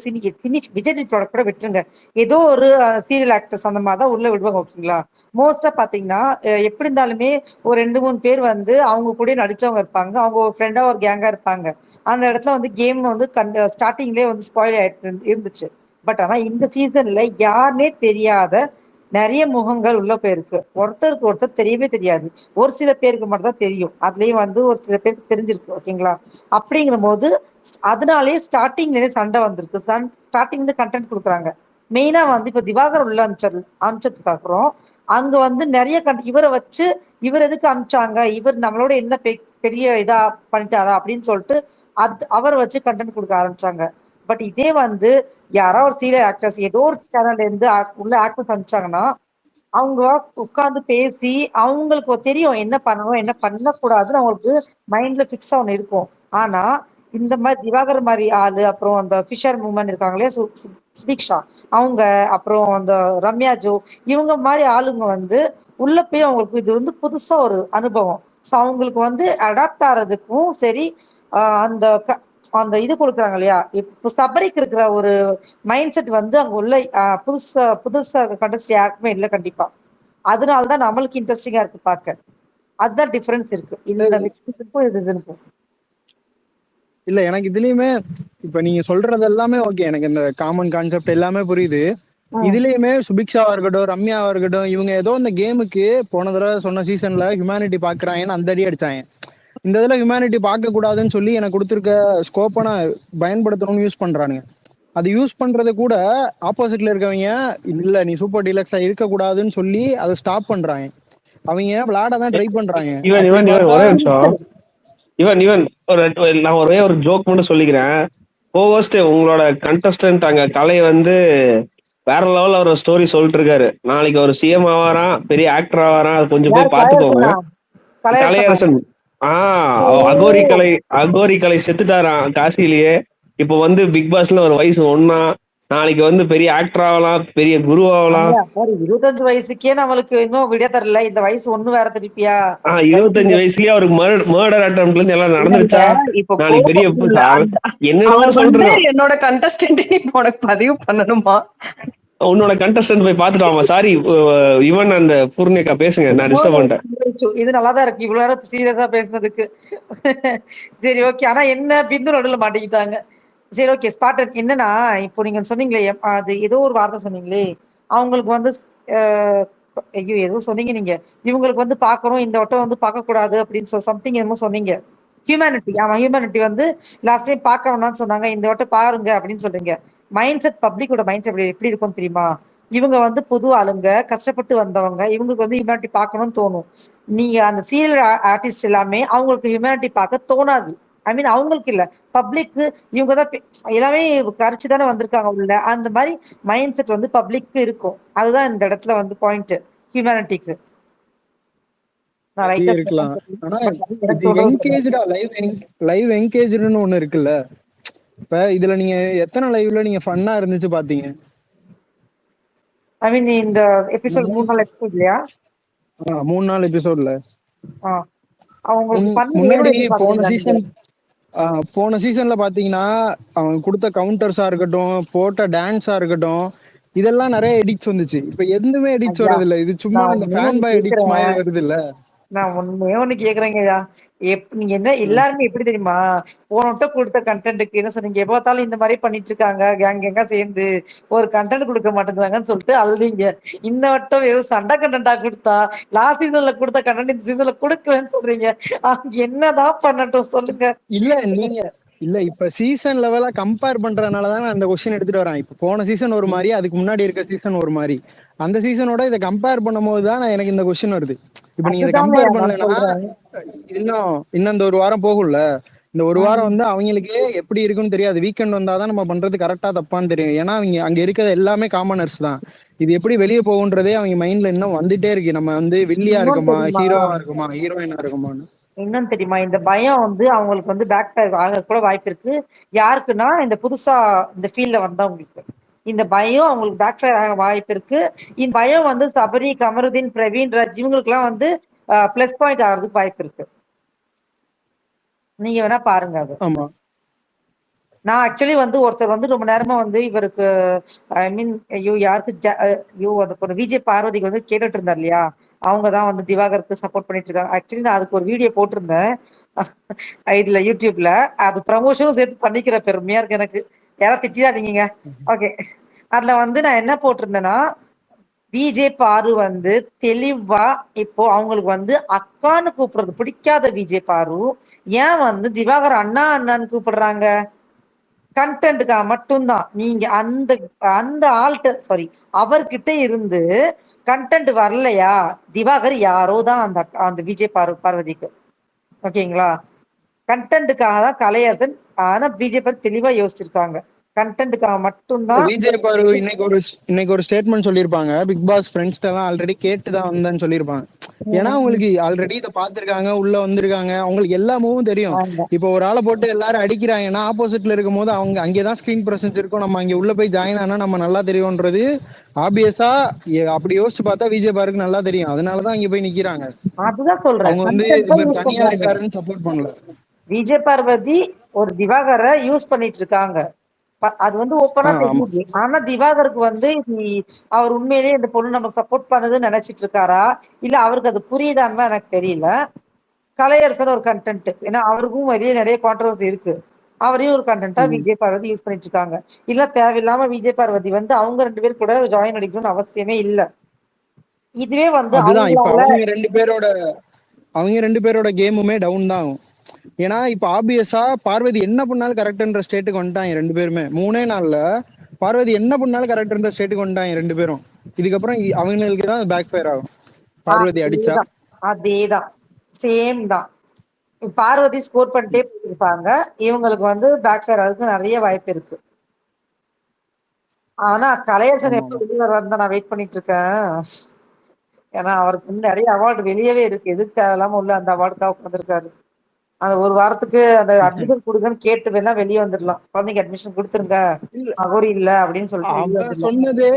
விஜய் டி ப்ராடக்ட்டோ விட்டுருங்க, ஏதோ ஒரு சீரியல் ஆக்டர்ஸ் அந்த மாதிரி தான் உள்ள விடுவாங்க. ஓகேங்களா? மோஸ்டா பாத்தீங்கன்னா எப்படி இருந்தாலுமே ஒரு 2-3 பேர் வந்து அவங்க கூட நடிச்சவங்க இருப்பாங்க, அவங்க ஒரு ஃப்ரெண்டா ஒரு கேங்கா இருப்பாங்க. அந்த இடத்துல வந்து கேம் வந்து ஸ்டார்டிங்லேயே வந்து ஸ்பாயில் ஆயிட்டு இருந்துச்சு. பட் ஆனா இந்த சீசன்ல யாருன்னே தெரியாத நிறைய முகங்கள் உள்ள போயிருக்கு. ஒருத்தருக்கு ஒருத்தர் தெரியவே தெரியாது. ஒரு சில பேருக்கு மட்டும் தான் தெரியும். அதுலயும் வந்து ஒரு சில பேருக்கு தெரிஞ்சிருக்கு. ஓகேங்களா? அப்படிங்கிற போது அதனாலேயே ஸ்டார்டிங்ல சண்டை வந்திருக்கு. ஸ்டார்டிங்ல கண்டென்ட் கொடுக்குறாங்க. மெயினா வந்து இப்ப திவாகர் உள்ள அமிச்சதுக்கு அப்புறம் அங்க வந்து நிறைய இவரை வச்சு இவர் எதுக்கு அமிச்சாங்க, இவர் நம்மளோட என்ன பெரிய இதா பண்ணிட்டாரா அப்படின்னு சொல்லிட்டு அவரை வச்சு கண்டென்ட் கொடுக்க ஆரம்பிச்சாங்க. பட் இதே வந்து யாரோ ஒரு சீரியல் ஆக்டர்ஸ் ஏதோ ஒரு சேனல்ல இருந்து உள்ள ஆக்டர்ஸ் அனுப்பிச்சாங்கன்னா அவங்க உட்கார்ந்து பேசி அவங்களுக்கு தெரியும் என்ன பண்ணணும் என்ன பண்ணக்கூடாதுன்னு அவங்களுக்கு மைண்ட்ல பிக்ஸ் ஒன்று இருக்கும். ஆனா இந்த மாதிரி திவாகர் மாதிரி ஆளு, அப்புறம் அந்த ஃபிஷர் மூமெண்ட் இருக்காங்களே சுபிக்ஷா அவங்க, அப்புறம் அந்த ரம்யா ஜோ, இவங்க மாதிரி ஆளுங்க வந்து உள்ள போய் அவங்களுக்கு இது வந்து புதுசா ஒரு அனுபவம். ஸோ அவங்களுக்கு வந்து அடாப்ட் ஆறதுக்கும் சரி, அந்த அந்த இது கொடுக்குறாங்க இல்லையா, இப்போ சபரிக்கு இருக்கிற ஒரு மைண்ட் செட் வந்து அங்க உள்ள புதுசா புதுசா கண்டஸ்ட் யாருக்குமே இல்லை கண்டிப்பா. அதனாலதான் நம்மளுக்கு இன்ட்ரெஸ்டிங்கா இருக்கு பார்க்க. அதுதான் டிஃபரன்ஸ் இருக்கு இந்த சீசனுக்கும். இல்ல எனக்கு இதுலயுமே இப்ப நீங்க சொல்றது எல்லாமே ஓகே, எனக்கு இந்த காமன் கான்செப்ட் எல்லாமே புரியுது. இதுலயுமே சுபிக்ஷாவா இருக்கட்டும், ரம்யாவா இருக்கட்டும், இவங்க ஏதோ இந்த கேமுக்கு போன தடவை சொன்ன சீசன்ல ஹியூமனிட்டி பாக்குறாங்கன்னு அந்த அடி அடிச்சாங்க. இந்த இதுல ஹியூமனிட்டி பார்க்க கூடாதுன்னு சொல்லி எனக்கு கொடுத்துருக்க ஸ்கோப்பை நான் பயன்படுத்தணும்னு யூஸ் பண்றானுங்க. அது யூஸ் பண்றது கூட ஆப்போசிட்ல இருக்கவங்க இல்ல நீ சூப்பர் டீலக்ஸா இருக்க கூடாதுன்னு சொல்லி அதை ஸ்டாப் பண்றாங்க. அவங்க விளையாட தான் ட்ரை பண்றாங்க. இவன் ஒரே நிமிஷம். இவன் நான் ஒரே ஒரு ஜோக் மட்டும் சொல்லிக்கிறேன். கோவஸ்ட் உங்களோட கண்டஸ்டன்ட் அங்க கலை வந்து வேற லெவல்ல ஒரு ஸ்டோரி சொல்லிட்டு இருக்காரு. நாளைக்கு ஒரு சிஎம் ஆவாராம், பெரிய ஆக்டர் ஆவாராம், அது கொஞ்சம் போய் பாத்துக்கோங்க. கலையரசன். அகோரி கலை செத்துட்டாராம் காசிலேயே. இப்ப வந்து பிக் பாஸ்ல ஒரு வயசு ஒன்னா, நாளைக்கு வந்து பெரிய ஆக்டர் ஆகலாம், பெரிய குரு ஆகலாம். 25 வயசுக்கே நம்மளுக்கு இன்னும் விட தரல, இந்த வயசு ஒண்ணு வேற திருப்பியா? 25 வயசுலயே அவருக்கு மர்டர் அட்டம்ப்ட்ல இருந்து எல்லாம் நடந்துருச்சா? இப்போ நாளைக்கு பெரிய என்னன்னு சொல்றேன். என்னோட கண்டஸ்டன்ட் இப்போ உனக்கு பதிவு பண்ணணுமா? உன்னோட கண்டஸ்டன்ட் போய் பாத்துட்டு வாமா. சாரி இவன் அந்த பூர்ணிகா பேசுங்க, நான் டிஸ்டர்ப் பண்ணிட்டேன். இது நல்லாதான் இருக்கு இவ்வளவு நேரம் சீரியஸா பேசுனதுக்கு. சரி ஓகே. ஆனா என்ன பிந்து நடுவுல மாட்டிக்கிட்டாங்க. சரி ஓகே ஸ்பாட்டன். என்னன்னா இப்போ நீங்க சொன்னீங்களே அது ஏதோ ஒரு வார்த்தை சொன்னீங்களே, அவங்களுக்கு வந்து ஐயோ ஏதோ சொன்னீங்க நீங்க, இவங்களுக்கு வந்து பாக்கணும் இந்த வட்டம் வந்து பார்க்க கூடாது அப்படின்னு சம்திங் என்னமோ சொன்னீங்க. ஹியூமனிட்டி. ஆமா ஹியூமனிட்டி வந்து லாஸ்ட் டைம் பார்க்க வேணாம்னு சொன்னாங்க, இந்த வட்டம் பாருங்க அப்படின்னு சொல்றீங்க. மைண்ட் செட் பப்ளிக்கோட மைண்ட் செட் எப்படி இருக்கும் தெரியுமா? இவங்க வந்து புது ஆளுங்க, கஷ்டப்பட்டு வந்தவங்க, இவங்களுக்கு வந்து ஹியூமனிட்டி பார்க்கணும்னு தோணும். நீங்க அந்த சீரியல் ஆர்டிஸ்ட் எல்லாமே அவங்களுக்கு ஹியூமனிட்டி பார்க்க தோணாது. ஐ மீன் அவங்களுக்கு இல்ல, பப்ளிக்கு. இவங்க தான் எல்லாமே கரைச்சு தானே வந்திருக்காங்க உள்ள. அந்த மாதிரி மைண்ட் செட் வந்து பப்ளிக்கு இருக்கும். அதுதான் இந்த இடத்துல வந்து பாயிண்ட் ஹியூமனிட்டிக்கு. இருக்கலாம். ஆனா இது என்கேஜ்டா, லைவ் என்கேஜ்டுன்னு ஒண்ணு இருக்குல்ல. இப்ப இதுல நீங்க எத்தனை லைவ்ல நீங்க ஃபன்னா இருந்துச்சு பாத்தீங்க? ஐ மீன் இந்த எபிசோட் 3 எபிசோட் இல்லையா? 3-4 எபிசோட்ல அவங்களுக்கு பண்ணது முன்னாடி எவ்வளவு எதிர்பார்க்குறீங்க நீங்க? போன சீசன்ல பாத்தீங்கன்னா அவங்க கொடுத்த கவுண்டர்ஸா இருக்கட்டும், போட்ட டான்ஸா இருக்கட்டும், இதெல்லாம் நிறைய எடிட்ஸ் வந்துச்சு. இப்ப எதுவுமே எடிட்ஸ் ஐயா வருது இல்ல. இது சும்மா நான் இந்த ஒண்ணே ஃபேன் ஒண்ணு பாய் எடிட்ஸ் கேக்குறேன். மாதிரி வருது இல்ல. நான் ஒண்ணே ஒண்ணு கேக்குறேங்கய்யா. நீங்க என்ன எல்லாருமே எப்படி தெரியுமா, போனட்ட கொடுத்த கண்டென்ட்டுக்கு என்ன சொன்னீங்க, எப்ப பார்த்தாலும் இந்த மாதிரி பண்ணிட்டு இருக்காங்க கேங்கா சேர்ந்து, ஒரு கண்டென்ட் கொடுக்க மாட்டேங்கிறாங்கன்னு சொல்லிட்டு அழுதீங்க. இந்த வட்டம் வெறும் சண்டை கண்டென்ட்டா கொடுத்தா, லாஸ்ட் சீசன்ல கொடுத்த கண்டென்ட் இந்த சீசன்ல கொடுக்கலன்னு சொல்றீங்க. என்னதான் பண்ணட்டும் சொல்லுங்க. இல்ல இப்ப சீசன் லெவலா கம்பேர் பண்றதுனாலதான் நான் அந்த கொஸ்டின் எடுத்துட்டு வரேன். இப்ப போன சீசன் ஒரு மாதிரி, அதுக்கு முன்னாடி இருக்க சீசன் ஒரு மாதிரி, அந்த சீசனோட இதை கம்பேர் பண்ணும் போதுதான் எனக்கு இந்த கொஸ்டின் வருது. இப்ப நீங்க இதை அதுதாங்கய்யா கம்பேர் நான் பண்ணலன்னா சொல்றேன். இன்னும் இந்த ஒரு வாரம் போகும்ல. இந்த ஒரு வாரம் வந்து அவங்களுக்கு எப்படி இருக்குன்னு தெரியாது. வீக்கெண்ட் வந்தாதான் நம்ம பண்றது கரெக்டா தப்பான்னு தெரியும். ஏன்னா அவங்க அங்க இருக்கிறது எல்லாமே காமனர்ஸ் தான். இது எப்படி வெளியே போகுன்றதே அவங்க மைண்ட்ல இன்னும் வந்துட்டே இருக்கு. நம்ம வந்து வில்லியா இன்னும் இருக்குமா, தெரியுமா ஹீரோவா இருக்குமா, ஹீரோயினா இருக்குமான்னு. இன்னும் தெரியுமா இந்த பயம் வந்து அவங்களுக்கு வந்து பேக் ஃபயர் ஆக கூட வாய்ப்பு இருக்கு. யாருக்குன்னா இந்த புதுசா இந்த ஃபீல்ட்ல வந்தவங்களுக்கு இந்த பயம் அவங்களுக்கு பேக் ஃபயர் ஆக வாய்ப்பு இருக்கு. இந்த பயம் வந்து சபரி, கமருதீன், பிரவீன் ராஜ் இவங்களுக்கு எல்லாம் வந்து பிளஸ் பாயிண்ட் ஆகிறதுக்கு வாய்ப்பு இருக்கு. நீங்க வேணா பாருங்க அது. ஆமா நான் ஆக்சுவலி வந்து ஒருத்தர் வந்து ரொம்ப நேரமா வந்து இவருக்கு ஐ மீன் ஐயோ யாருக்கு ஐயோ அந்த பொண்ணு விஜய் பார்வதிக்கு வந்து கேட்டுட்டு இருந்தார் இல்லையா, அவங்க தான் வந்து திவாகருக்கு சப்போர்ட் பண்ணிட்டு இருக்காங்க. ஆக்சுவலி நான் அதுக்கு ஒரு வீடியோ போட்டிருந்தேன் இதுல யூடியூப்ல. அது ப்ரமோஷனும் சேர்த்து பண்ணிக்கிற பெருமையா இருக்கு எனக்கு. யாராவது திட்டிடாதீங்க. ஓகே, அதுல வந்து நான் என்ன போட்டிருந்தேன்னா, விஜய் பாரு வந்து தெளிவா இப்போ அவங்களுக்கு வந்து அக்கான்னு கூப்பிடுறது பிடிக்காத விஜய் பாரு ஏன் வந்து திவாகர் அண்ணா அண்ணான்னு கூப்பிடுறாங்க, கண்டென்ட்டுக்காக மட்டும்தான். நீங்க அந்த அந்த ஆள்கிட்ட சாரி அவர்கிட்ட இருந்து கண்டென்ட் வரலையா, திவாகர் யாரோ தான் அந்த அந்த விஜய் பார்வதிக்கு. ஓகேங்களா, கண்டென்ட்டுக்காக தான் கலையரசன். ஆனா பிஜேபி தெளிவா யோசிச்சிருக்காங்க, கண்டென்ட்டுக்காக மட்டும்தான். விஜய் பாரு இன்னைக்கு ஒரு ஸ்டேட்மெண்ட் சொல்லியிருப்பாங்க. பிக் பாஸ் ஃப்ரெண்ட்ஸ் எல்லாம் ஆல்ரெடி கேட்டுதான் வந்தேன்னு சொல்லியிருப்பாங்க. ஏன்னா அவங்களுக்கு ஆல்ரெடி இதை பார்த்திருக்காங்க, உள்ள வந்திருக்காங்க, அவங்களுக்கு எல்லா மூவும் தெரியும். ஆமா. இப்போ ஒரு ஆளை போட்டு எல்லாரும் அடிக்கிறாங்கன்னா ஆப்போசிட்ல இருக்கும் போது அவங்க அங்கேதான் ஸ்கிரீன் பிரசன்ஸ் இருக்கும். நம்ம அங்க உள்ள போய் ஜாயின் ஆனா நம்ம நல்லா தெரியும்ன்றது ஆப்வியஸா அப்படி யோசிச்சு பார்த்தா விஜய் பாருக்கு நல்லா தெரியும். அதனாலதான் அங்க போய் நிக்கிறாங்க. அதுதான் சொல்றேன், அவங்க வந்து கண்டென்ட்டா இவர் யூஸ் தனியா பண்றாங்க. இருக்காருன்னு சப்போர்ட் பண்ணல. விஜய் பார்வதி ஒரு திவாகரை யூஸ் பண்ணிட்டு இருக்காங்க, அது வந்து ஓப்பனா ஆமா தெரியுது. ஆனா திவாகருக்கு வந்து அவர் உண்மையிலேயே இந்த பொண்ணு நமக்கு சப்போர்ட் பண்ணுதுன்னு நினைச்சிட்டு இருக்காரா, இல்ல அவருக்கு அது புரியுதான்னு எனக்கு தெரியல. கலையரசன் ஒரு கண்டென்ட், ஏன்னா அவருக்கும் வெளியே நிறைய கான்ட்ரவர்சி இருக்கு, அவரையும் ஒரு கண்டென்ட்டா விஜய் பார்வதி யூஸ் பண்ணிட்டு இருக்காங்க. இல்ல தேவையில்லாம விஜய் பார்வதி வந்து அவங்க 2 பேர் கூட ஜாயின் அடிக்கணும்னு அவசியமே இல்ல. இதுவே வந்து அதுதான் இப்ப அவங்களால அவங்க ரெண்டு பேரோட கேமுமே டவுன் தான் ஆகும். ஏன்னா இப்ப ஆப்வியஸா பார்வதி என்ன பண்ணாலும் கரெக்ட்ன்ற ஸ்டேட்டுக்கு வந்துட்டாங்க 2 பேருமே. 3 நாள்ல பார்வதி என்ன பண்ணாலும் கரெக்ட்ன்ற ஸ்டேட்டுக்கு வந்துட்டாங்க 2 பேரும். இதுக்கப்புறம் அவங்களுக்கு தான் பேக் ஃபயர் ஆகும் பார்வதி அடிச்சா. அதேதான் அதேதான் சேம் தான். பார்வதி ஸ்கோர் பண்ணிட்டே இருப்பாங்க, இவங்களுக்கு வந்து பேக் ஃபயர் ஆகிறதுக்கு நிறைய வாய்ப்பு இருக்கு. ஆனா கலையரசன் ஆமா எப்ப ஆமா வெளியே வருவாருன்னு தான் நான் வெயிட் பண்ணிட்டு இருக்கேன். ஏன்னா அவருக்கு வந்து நிறைய அவார்டு வெளியவே இருக்கு, எதுக்கு தேவையில்லாம உள்ள அந்த அவார்டுக்காக உட்காந்துருக்காரு. அந்த ஒரு வாரத்துக்கு அந்த அட்மிஷன் கொடுங்கன்னு கேட்டு வேணா வெளியே வந்துடலாம், குழந்தைங்க அட்மிஷன் கொடுத்துருங்க இல்ல அகோரி இல்ல அப்படின்னு சொல்லிட்டு வெளியே அவன் வந்துடலாம். சொன்னதே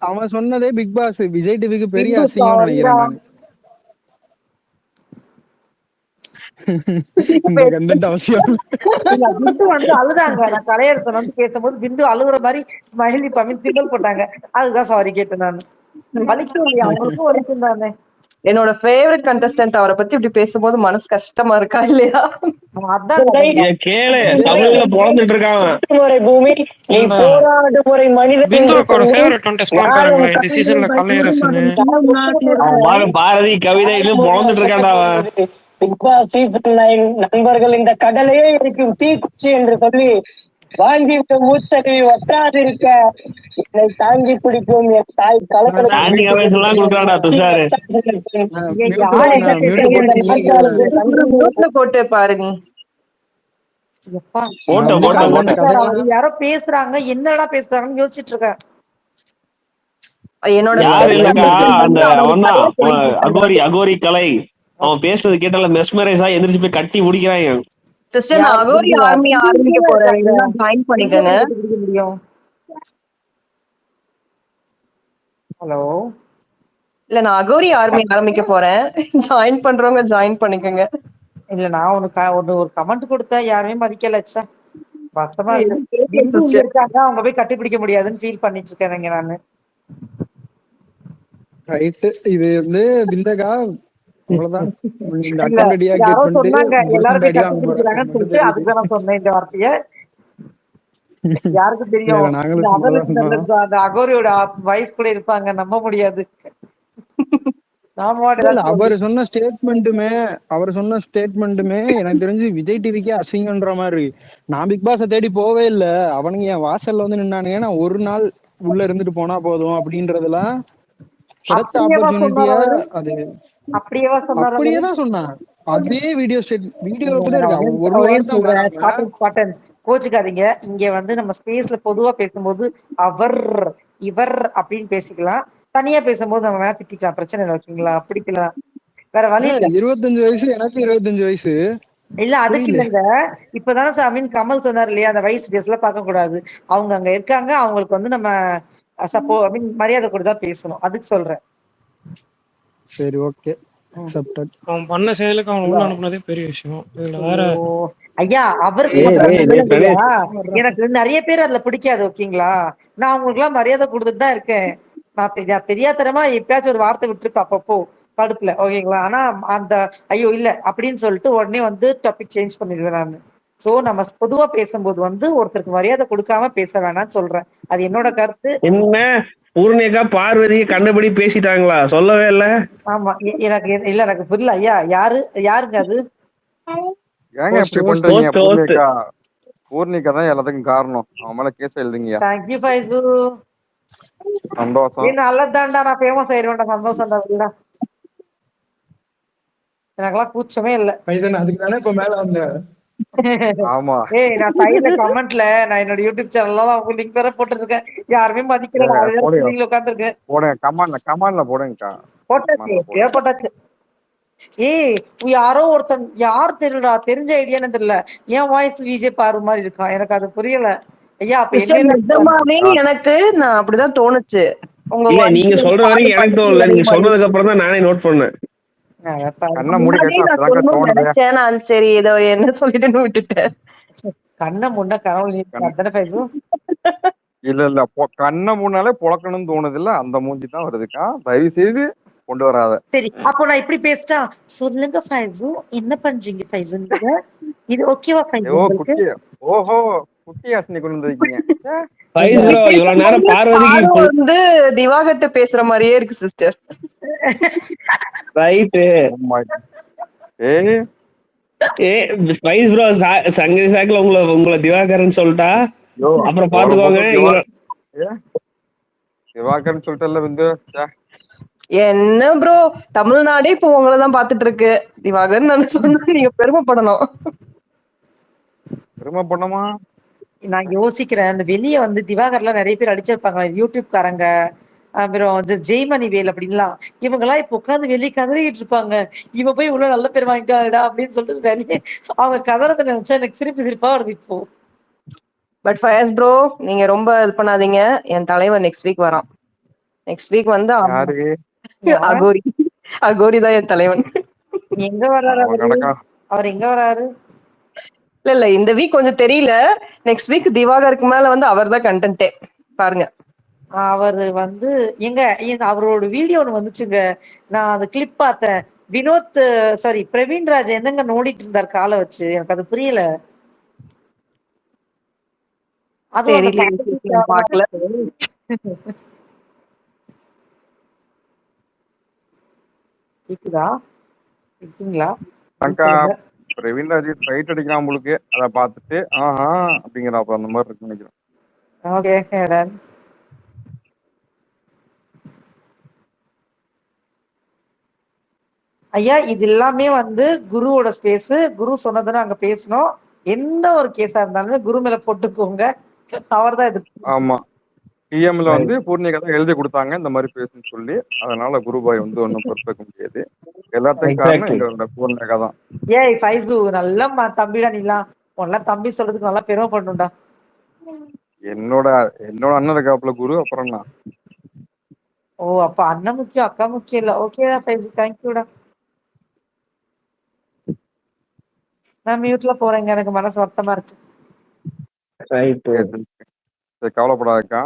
அவன் சொன்னதே பிக் பாஸ் விஜய் டிவிக்கு பெரிய பிந்து அசிங்கம்னு சாரிடா. நினைக்கிறேன் நான். இந்த கண்டென்ட் அவசியம் இல்ல பிந்து வந்து அழுதாங்க, நான் கலையரசன் வந்து பேசும்போது பிந்து அழுகுற மாதிரி மகிழ்ச்சி பமி சிம்பிள் போட்டாங்க. அதுதான் சாரி கேட்டேன் நான். வலிக்கும் இல்லையா, அவங்களுக்கும் வலிக்கும் தானே. என்னோட ஃபேவரட் கண்டஸ்டன்ட் அவரை பத்தி இப்படி பேசும்போது மனசு கஷ்டமா இருக்கா இல்லையா? அதான் கேளு, தமிழ்ல பொழந்துட்டு இருக்காங்க. முறை பூமி நீ போராடு முறை மனிதன் பிந்துவோட ஃபேவரட் கண்டெஸ்ட் பாருங்களேன் இந்த சீசன்ல கலையரசன். அவன் பாரதி கவிதை பொழந்துட்டு இருக்கான்டா அவன். பிக் பாஸ் சீசன் 9 நண்பர்கள் இந்த கடலையே இருக்கும் தீக்குச்சி என்று சொல்லி வாங்கி விட்ட மூச்சகை ஒட்டாது இருக்க என்னை தாங்கி பிடிக்கும் என் தாய் ஸ்டாண்டிங் அவேஷன்லாம் கொடுக்குறான்டா துஷாரு. போட்டு பாரு நீ. யாரோ பேசுறாங்க, என்னடா பேசுறாங்கன்னு யோசிச்சுட்டு இருக்கேன். என்னோட யாரு இல்லக்கா, அந்த அவன்தான் அகோரி கலை. அவன் பேசுறது கேட்டால மெஸ்மரைஸா எந்திரிச்சு போய் கட்டி முடிக்கிறாங்க. சிஸ்டர் நான் அகோரி ஆர்மி ஆரம்பிக்க போறேன், ஜாயின் பண்ணிக்கங்க. ஹலோ. இல்ல நான் அகோரி ஆர்மி ஆரம்பிக்க போறேன். ஜாயின் பண்றவங்க ஜாயின் பண்ணிக்கோங்க. இல்ல நான் ஒரு கமெண்ட் கொடுத்தா யாருமே மதிக்கல. வருத்தமா இருக்கு. பிந்து இங்க சிஸ்டர் இருக்காங்க, அவங்க போய் கட்டிப்பிடிக்க முடியாதுன்னு ஃபீல் பண்ணிட்டு இருக்கேன் நானு. ரைட்டு. இது வந்து பிந்தகா அவ்வளவுதான். இந்த இல்ல அக்கௌண்ட் யாரோ டீஆக்டிவேட் பண்ணிட்டு சொன்னாங்க புருஷன் எல்லாரும் போய் அடி வாங்க போற கட்டிப்பிடிக்கிறாங்கன்னு மட்டும் சொல்லிட்டு, தெரியுது. அதுக்கு நான் சொன்னேன் இந்த வார்த்தைய. யாருக்கு இல்ல தெரியும் இல்ல இந்த நாங்களும் சும்மாதான் இருந்தோம். அந்த அகோரியோட வைஃப் கூட இருப்பாங்க, நம்ப முடியாது. நாம இல்ல இல்ல ஏதாச்சும் சொல்லி அவர் சொன்ன ஸ்டேட்மெண்ட்டுமே எனக்கு தெரிஞ்சு விஜய் டிவிக்கே அசிங்கன்ற மாதிரி இருக்கு. நான் பிக் பாஸ தேடி போவே இல்ல, அவனுங்க என் வாசல்ல வந்து நின்னானுங்க, நான் ஒரு நாள் உள்ள இருந்துட்டு போனா போதும் அப்படின்றதெல்லாம் கிடைச்ச அப்படியேவா ஆப்பர்ச்சுனிட்டிய சொன்னார் அவரு? அது அப்படியேவா சொன்னார் அவரு? அப்படியேதான் சொன்னான். அதே வீடியோ கூட நான் இருக்கு. ஒரே அவன் ஒரு ஒரே வார்த்தை சொல்றேன், மாறாம ஸ்பாட்டன் கோச்சுக்காதீங்க. இங்க வந்து நம்ம ஸ்பேஸ்ல பொதுவா பேசும்போது அவர் இவர் அப்படின்னு பேசிக்கலாம். தனியா பேசும்போது நம்ம வேணா திட்டிக்கலாம், பிரச்சனை இல்லை. ஓகேங்களா? பிடிக்கலாம், வேற வழி இல்ல. 25 வயசு, எனக்கு 25 வயசு. இல்ல அதுக்கு புரியல. இல்லைங்க. இப்பதானே கமல் சொன்னார் இல்லையா, அந்த வயசு டேஸ்ல பார்க்க கூடாது. அவங்க அங்க இருக்காங்க, அவங்களுக்கு வந்து நம்ம மரியாதை கொடுத்தா பேசணும், அதுக்கு சொல்றேன். சரி ஓகே, ம். அக்செப்டட். அவன் பண்ண செயலுக்கு அவன் உள்ள அனுப்புனதே பெரிய விஷயம். இதுல வேற ஐயோ ஐயா, அவருக்கு ஏய் மட்டும் டேய் இல்ல டேய் ஐயா, கணேஷ், எனக்கு நிறைய பேர் அதுல பிடிக்காது. ஓகேங்களா? நான் அவங்களுக்கு எல்லாம் மரியாதை கொடுத்துட்டு தான் இருக்கேன். நான் தெரியாதனமா எப்பயாச்சும் ஒரு வார்த்தை விட்டுருப்பேன் அப்பப்போ கடுப்புல. ஓகேங்களா? ஆனா அந்த ஐயோ இல்ல அப்படின்னு சொல்லிட்டு உடனே வந்து டாபிக் சேஞ்ச் பண்ணிடுவேன் நான். சோ நம்ம பொதுவா பேசும்போது வந்து ஒருத்தருக்கு மரியாதை கொடுக்காம பேச வேணாம்னு சொல்றேன். அது என்னோட கருத்து. என்ன பூர்ணிகா பார்வதி கண்டபடி பேசிட்டாங்களா? சொல்லவே இல்ல. ஆமா, எனக்கு புரியல ஐயா. யாருங்க அது? ஏங்க ஹோஸ்ட் இப்படி ஹோஸ்ட் பண்றீங்க? ஹோஸ்ட் பூர்ணிகா தான் எல்லாத்துக்கும் காரணம். அவன் மேல கேஸ் எழுதுங்கயா. தேங்க்யூ ஃபைசு. சந்தோஷம். நல்லதாண்டா, நான் ஃபேமஸ் ஆயிடுவேன்டா. சந்தோஷம்டா இல்ல, எனக்கெல்லாம் கூச்சமே இல்ல. பைசன் அதுக்கு தானே இப்ப மேல வந்த. ஆமா ஏய், நான் சைடுல கமெண்ட்ல நான் என்னோட யூடியூப் சேனல்லாம் அவங்க லிங்க் வேற போட்டுருக்கேன். யாருமே மதிக்கல. நான் அது வேற போடுங்க ஃபீலிங்ல உட்காந்துருக்கேன். போடுங்க, கமாண்ட்ல போடுங்கக்கா. போட்டாச்சு, கமாண்ட்ல எப்பயோ போடுங்க. போட்டாச்சு. ஏய், யாரோ ஒருத்தன், யார் தெரியலடா, தெரிஞ்ச ஐடியான்னு தெரியல, என் வாய்ஸ் விஜய் பாரு மாதிரி இருக்கான். எனக்கு அது புரியல. ஐயா அப்ப சிஸ்டர் என்ன நிஜமாவே யார்? எனக்கு நான் அப்படிதான் தோணுச்சு. உங்க இல்ல, நீங்க வாய்ஸ் சொல்ற பாரு வரைக்கும் எனக்கு மாதிரி தோணல. ஒரே நீங்க மாதிரி சொல்றதுக்கு இருக்கு. அப்புறம் தான் நானே நோட் பண்ணேன். கண்ணை மூடி முன்னாடியே கேட்டா நான் அப்படிதாங்க சொல்லணும்னு தோணுது. நினைச்சேன். நான் சரி ஏதோ என்ன சொல்லிட்டுன்னு விட்டுட்டேன். கண்ணை முன்ன கனவு நீ கண் அத்தனை ஃபைசு. இல்ல கண்ணை மூணாலே பொழக்கணும்னு தோணுது இல்ல, அந்த மூஞ்சி தான் வருதுக்கா. தயவு செய்து கொண்டு வராத. சரி, அப்போ நான் இப்படி பேசிட்டா, சொல்லுங்க ஃபைசு, என்ன பண்றீங்க ஃபைசு நீங்க? இது ஓகேவா ஃபைசு ஓ உங்களுக்கு? குட்டி, ஓஹோ குட்டி யாசினி கொண்டு வந்திருக்கீங்க. ச்சே. ஃபைஸ் இப்படி ப்ரோ, இவ்வளவு நேரம் பேசும்போது பார்வதிக்கு பாரு வந்து திவாகர்ட்ட பேசுற மாதிரியே இருக்கு sister. Right. Oh my God. ஏய் ஏ ஸ்பைஸ் ப்ரோ, சங்க சாக்கில் உங்களை திவாகரன் சொல்லிட்டா யோ அப்புறம் ஒரு பாத்துக்கோங்க. பக்கம் திவாகர்னு சொல்லிட்டல விந்து. ச்சே. என்ன ப்ரோ, தமிழ்நாடே இப்போ உங்களை தான் பாத்துட்டு இருக்கு. திவாகர் நான் சொன்னா நீங்க பெருமைப்படணும். பெருமை பண்ணமா? நான் யோசிக்கிறேன், இந்த வெளியே வந்து திவாகர்லாம் நிறைய பேர் அடிச்சிருப்பாங்க, யூடியூப்காரங்க, அப்புறம் ஜெய்மணி வேல் அப்படின்லாம். இவங்க எல்லாம் இப்ப உட்காந்து வெளியே கதறிக்கிட்டு இருப்பாங்க. இவ போய் இவ்வளவு நல்ல பேர் வாங்கிட்டாடா அப்படின்னு சொல்லிட்டு வெளியே அவங்க கதறதை நினைச்சா எனக்கு சிரிப்பா வருது இப்போ. பட் ஃபயஸ் ப்ரோ, நீங்க ரொம்ப இது பண்ணாதீங்க. என் தலைவன் நெக்ஸ்ட் வீக் வரான். நெக்ஸ்ட் வீக் வந்து யாரு? யார்? அகோரி அகோரி தான் என் தலைவன். எங்க வர்றாரு அவன் அவரு? கிடக்கா. அவர் எங்க வர்றாரு? இல்ல இந்த வீக் கொஞ்சம் தெரியல. நெக்ஸ்ட் வீக் திவாகருக்கு மேல வந்து அவர் தான் கண்டென்ட்டே. பாருங்க. அவரு வந்து எங்க அவரோட வீடியோ ஒண்ணு வந்துச்சுங்க, நான் அந்த கிளிப் பார்த்தேன். வினோத், சாரி பிரவீன் ராஜ் என்னங்க நோண்டிட்டு இருந்தார் காலை வச்சு, எனக்கு அது புரியல. அதுவும் அந்த தெரியல, பாக்கல. கேக்குதா? இருக்கீங்களா? அக்கா பிரவீன் ராஜ் ஃபைட் அடிக்கிறான் உங்களுக்கு, அதை பார்த்துட்டு ஆஹா அப்படிங்கிறாப்ப அந்த மாதிரி இருக்கு நினைக்கிறேன். Okay done. ஐயா இது எல்லாமே வந்து குருவோட ஸ்பேஸ். குரு சொன்னதுன்னு அங்க பேசணும். எந்த ஒரு கேஸா இருந்தாலுமே குரு மேல போட்டுக்கோங்க. அவர் தான் இது. ஆமா, டிஎம்ல வந்து பூர்ணிகா தான் எழுதி கொடுத்தாங்க இந்த மாதிரி பேசுன்னு சொல்லி. அதனால குருபாய் வந்து ஒன்றும் பொறுப்பேற்க முடியாது. எல்லாத்துக்கும் காரணம் எங்களோட பூர்ணிகா தான். ஏய் ஃபைசு, நல்ல தம்பிடா நீலாம். உன்னெல்லாம் தம்பி சொல்றதுக்கு நல்லா பெருமை பண்ணுடா. என்னோட அண்ணன் இருக்காப்புல குரு, அப்புறம் நான் ஓ அப்ப அண்ணன் முக்கியம் அக்கா முக்கியம் இல்ல. ஓகேடா ஃபைஸ், தேங்க்யூடா. நான் மியூட்ல போறேங்க, எனக்கு மனசு வருத்தமா இருக்கு. ரைட். சரி கவலைப்படாதக்கா,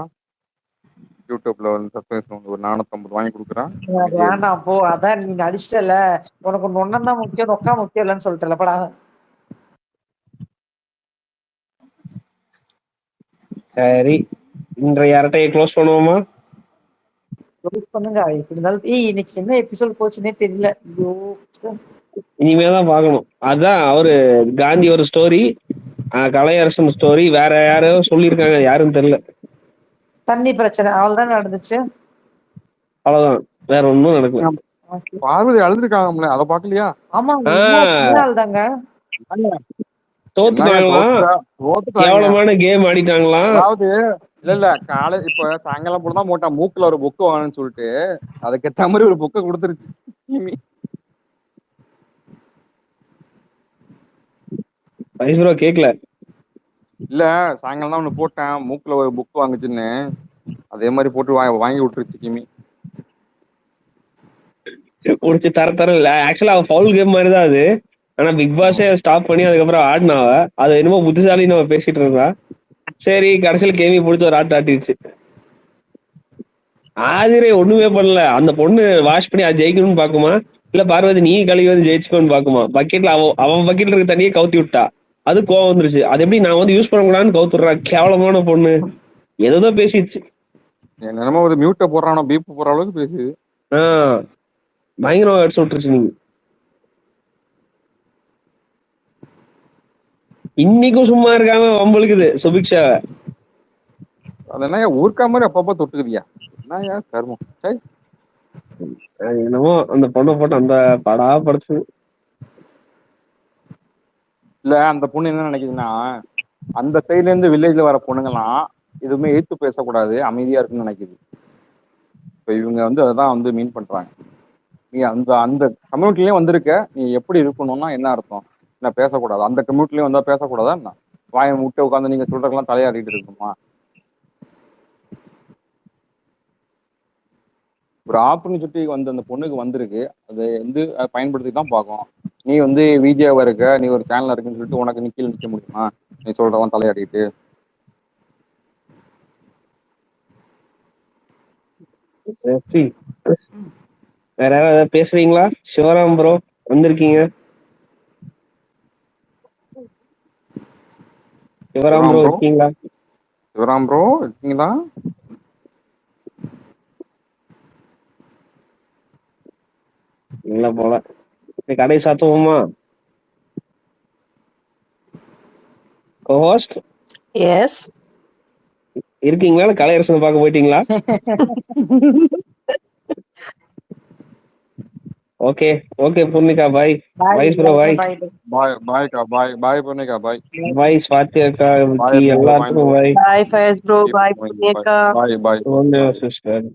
யூடியூப்ல வந்து சப்ஸ்கிரைப் ஒரு 450 வாங்கி கொடுக்குறேன். அது வேண்டாம் போ, அதான் நீங்க அடிச்சிட்டல. உனக்கு ஒன்னும் தான் முக்கியம், நொக்கா முக்கியம் இல்லைன்னு சொல்லிட்டல படா. சரி, இன்றைய அரட்டையை க்ளோஸ் பண்ணுவோமா? க்ளோஸ் பண்ணுங்க. இருந்தாலும் இன்னைக்கு என்ன எபிசோட் போச்சுன்னே தெரியல. ஐயோ இனிமேதான் பார்க்கணும். அதான் அவரு காந்தி ஒரு ஸ்டோரி, கலையரசன் ஸ்டோரி, வேற யாரோ சொல்லியிருக்காங்க, யாருன்னு தெரியல. தண்ணி பிரச்சனை அவ்வளவுதான் நடந்துச்சு. அவ்வளவுதான், வேற ஒன்றும் நடக்கல. பார்வதி அழுதுருக்காங்கல்ல, அதை பாக்கலையா? ஆமா தாங்க தோத்துட்டாங்களாம், கேவலமான கேம் ஆடிட்டாங்களாம். அதாவது இல்ல காலை இப்ப சாயங்காலம் போல தான் போட்டான், மூக்குல ஒரு புக்கு வாங்கணும்னு சொல்லிட்டு அதுக்கேற்ற மாதிரி ஒரு புக்கை கொடுத்துருச்சு. ப்ரோ கேக்கல. இல்ல சாயங்காலம் தான் ஒண்ணு போட்டேன், மூக்குல ஒரு புக் வாங்குச்சுன்னு, அதே மாதிரி போட்டு வாங்கி விட்டுருச்சு கிமி. முடிச்சு தர இல்ல, ஆக்சுவலா அவ ஃபவுல் கேம் மாதிரி தான் அது. ஆனா பிக் பாஸே ஸ்டாப் பண்ணி அதுக்கப்புறம் ஆடினாவ. அது என்னமோ புத்திசாலி நம்ம பேசிட்டு இருந்தா. சரி கடைசியில கேமி பிடிச்ச ஒரு ஆட்டு ஆட்டிடுச்சு. ஆதிரே ஒண்ணுமே பண்ணல. அந்த பொண்ணு வாஷ் பண்ணி அது ஜெயிக்கணும்னு பாக்குமா, இல்ல பார்வதி நீ கழுவி வந்து ஜெயிச்சுக்கோன்னு பாக்குமா. பக்கெட்ல அவன் பக்கெட்ல இருக்க தண்ணியை கவுத்தி விட்டா. அது கோவம் வந்துருச்சு. அது எப்படி நான் வந்து யூஸ் பண்ணக்கூடாதுன்னு கவுத்துடுறா, கேவலமான பொண்ணு. ஏதோ பேசிடுச்சு. என்னமோ ஒரு மியூட்டை போடுறானோ பீப் போடுற அளவுக்கு பேசுது. பயங்கரமா அடிச்சு விட்டுருச்சு. நீங்க இன்னைக்கும் சும்மா இருக்காம வம்பளுக்குது சுபிக்ஷா. அது என்ன ஊர்க்கா மாதிரி அப்பப்ப தொட்டுக்குதியா, என்ன கர்மம். சரி என்னமோ அந்த பொண்ணை போட்டு அந்த படா படுத்து. இல்ல அந்த பொண்ணு என்ன நினைக்குதுன்னா, அந்த சைட்ல இருந்து வில்லேஜ்ல வர பொண்ணுங்கலாம் எதுவுமே எதிர்த்து பேசக்கூடாது, அமைதியா இருக்குன்னு நினைக்குது. இப்ப இவங்க வந்து அதான் வந்து மீன் பண்றாங்க. நீ அந்த அந்த கம்யூனிட்டிலயும் வந்திருக்க, நீ எப்படி இருக்கணும்னா என்ன அர்த்தம், என்ன பேசக்கூடாது, அந்த கம்யூனிட்டிலயும் வந்தா பேசக்கூடாதா என்ன, வாயை முட்டை உட்காந்து நீங்க சொல்றதுக்கெல்லாம் தலையாடிட்டு இருக்கணுமா? ஒரு ஆப்பர்ச்சுனிட்டி வந்து அந்த பொண்ணுக்கு வந்திருக்கு, அதை வந்து பயன்படுத்தி தான் பார்க்கும். நீ வந்து விஜயாவா இருக்க, நீ ஒரு சேனல் இருக்குன்னு சொல்லிட்டு உனக்கு நிக்கல நிக்க முடியுமா, நீ சொல்றவன் தலையாடிட்டு. வேற யாராவது பேசுறீங்களா? சிவராம் ப்ரோ வந்திருக்கீங்க. சிவராம் ப்ரோ இருக்கீங்களா? சிவராம் ப்ரோ இருக்கீங்களா? இல்ல போல. கடை சாத்துவோமா? கோஹோஸ்ட் எஸ் இருக்கீங்களா? கலையரசனை பார்க்க போயிட்டீங்களா? Okay okay Poornika bye. வைஸ் ப்ரோ பாய். பாய் பாய்க்கா, bye bye Poornika, bye bye Swathi அக்கா, எல்லாத்துக்கும் bye. Bye Fayaz bro, bye Poornika. Bye bye sister.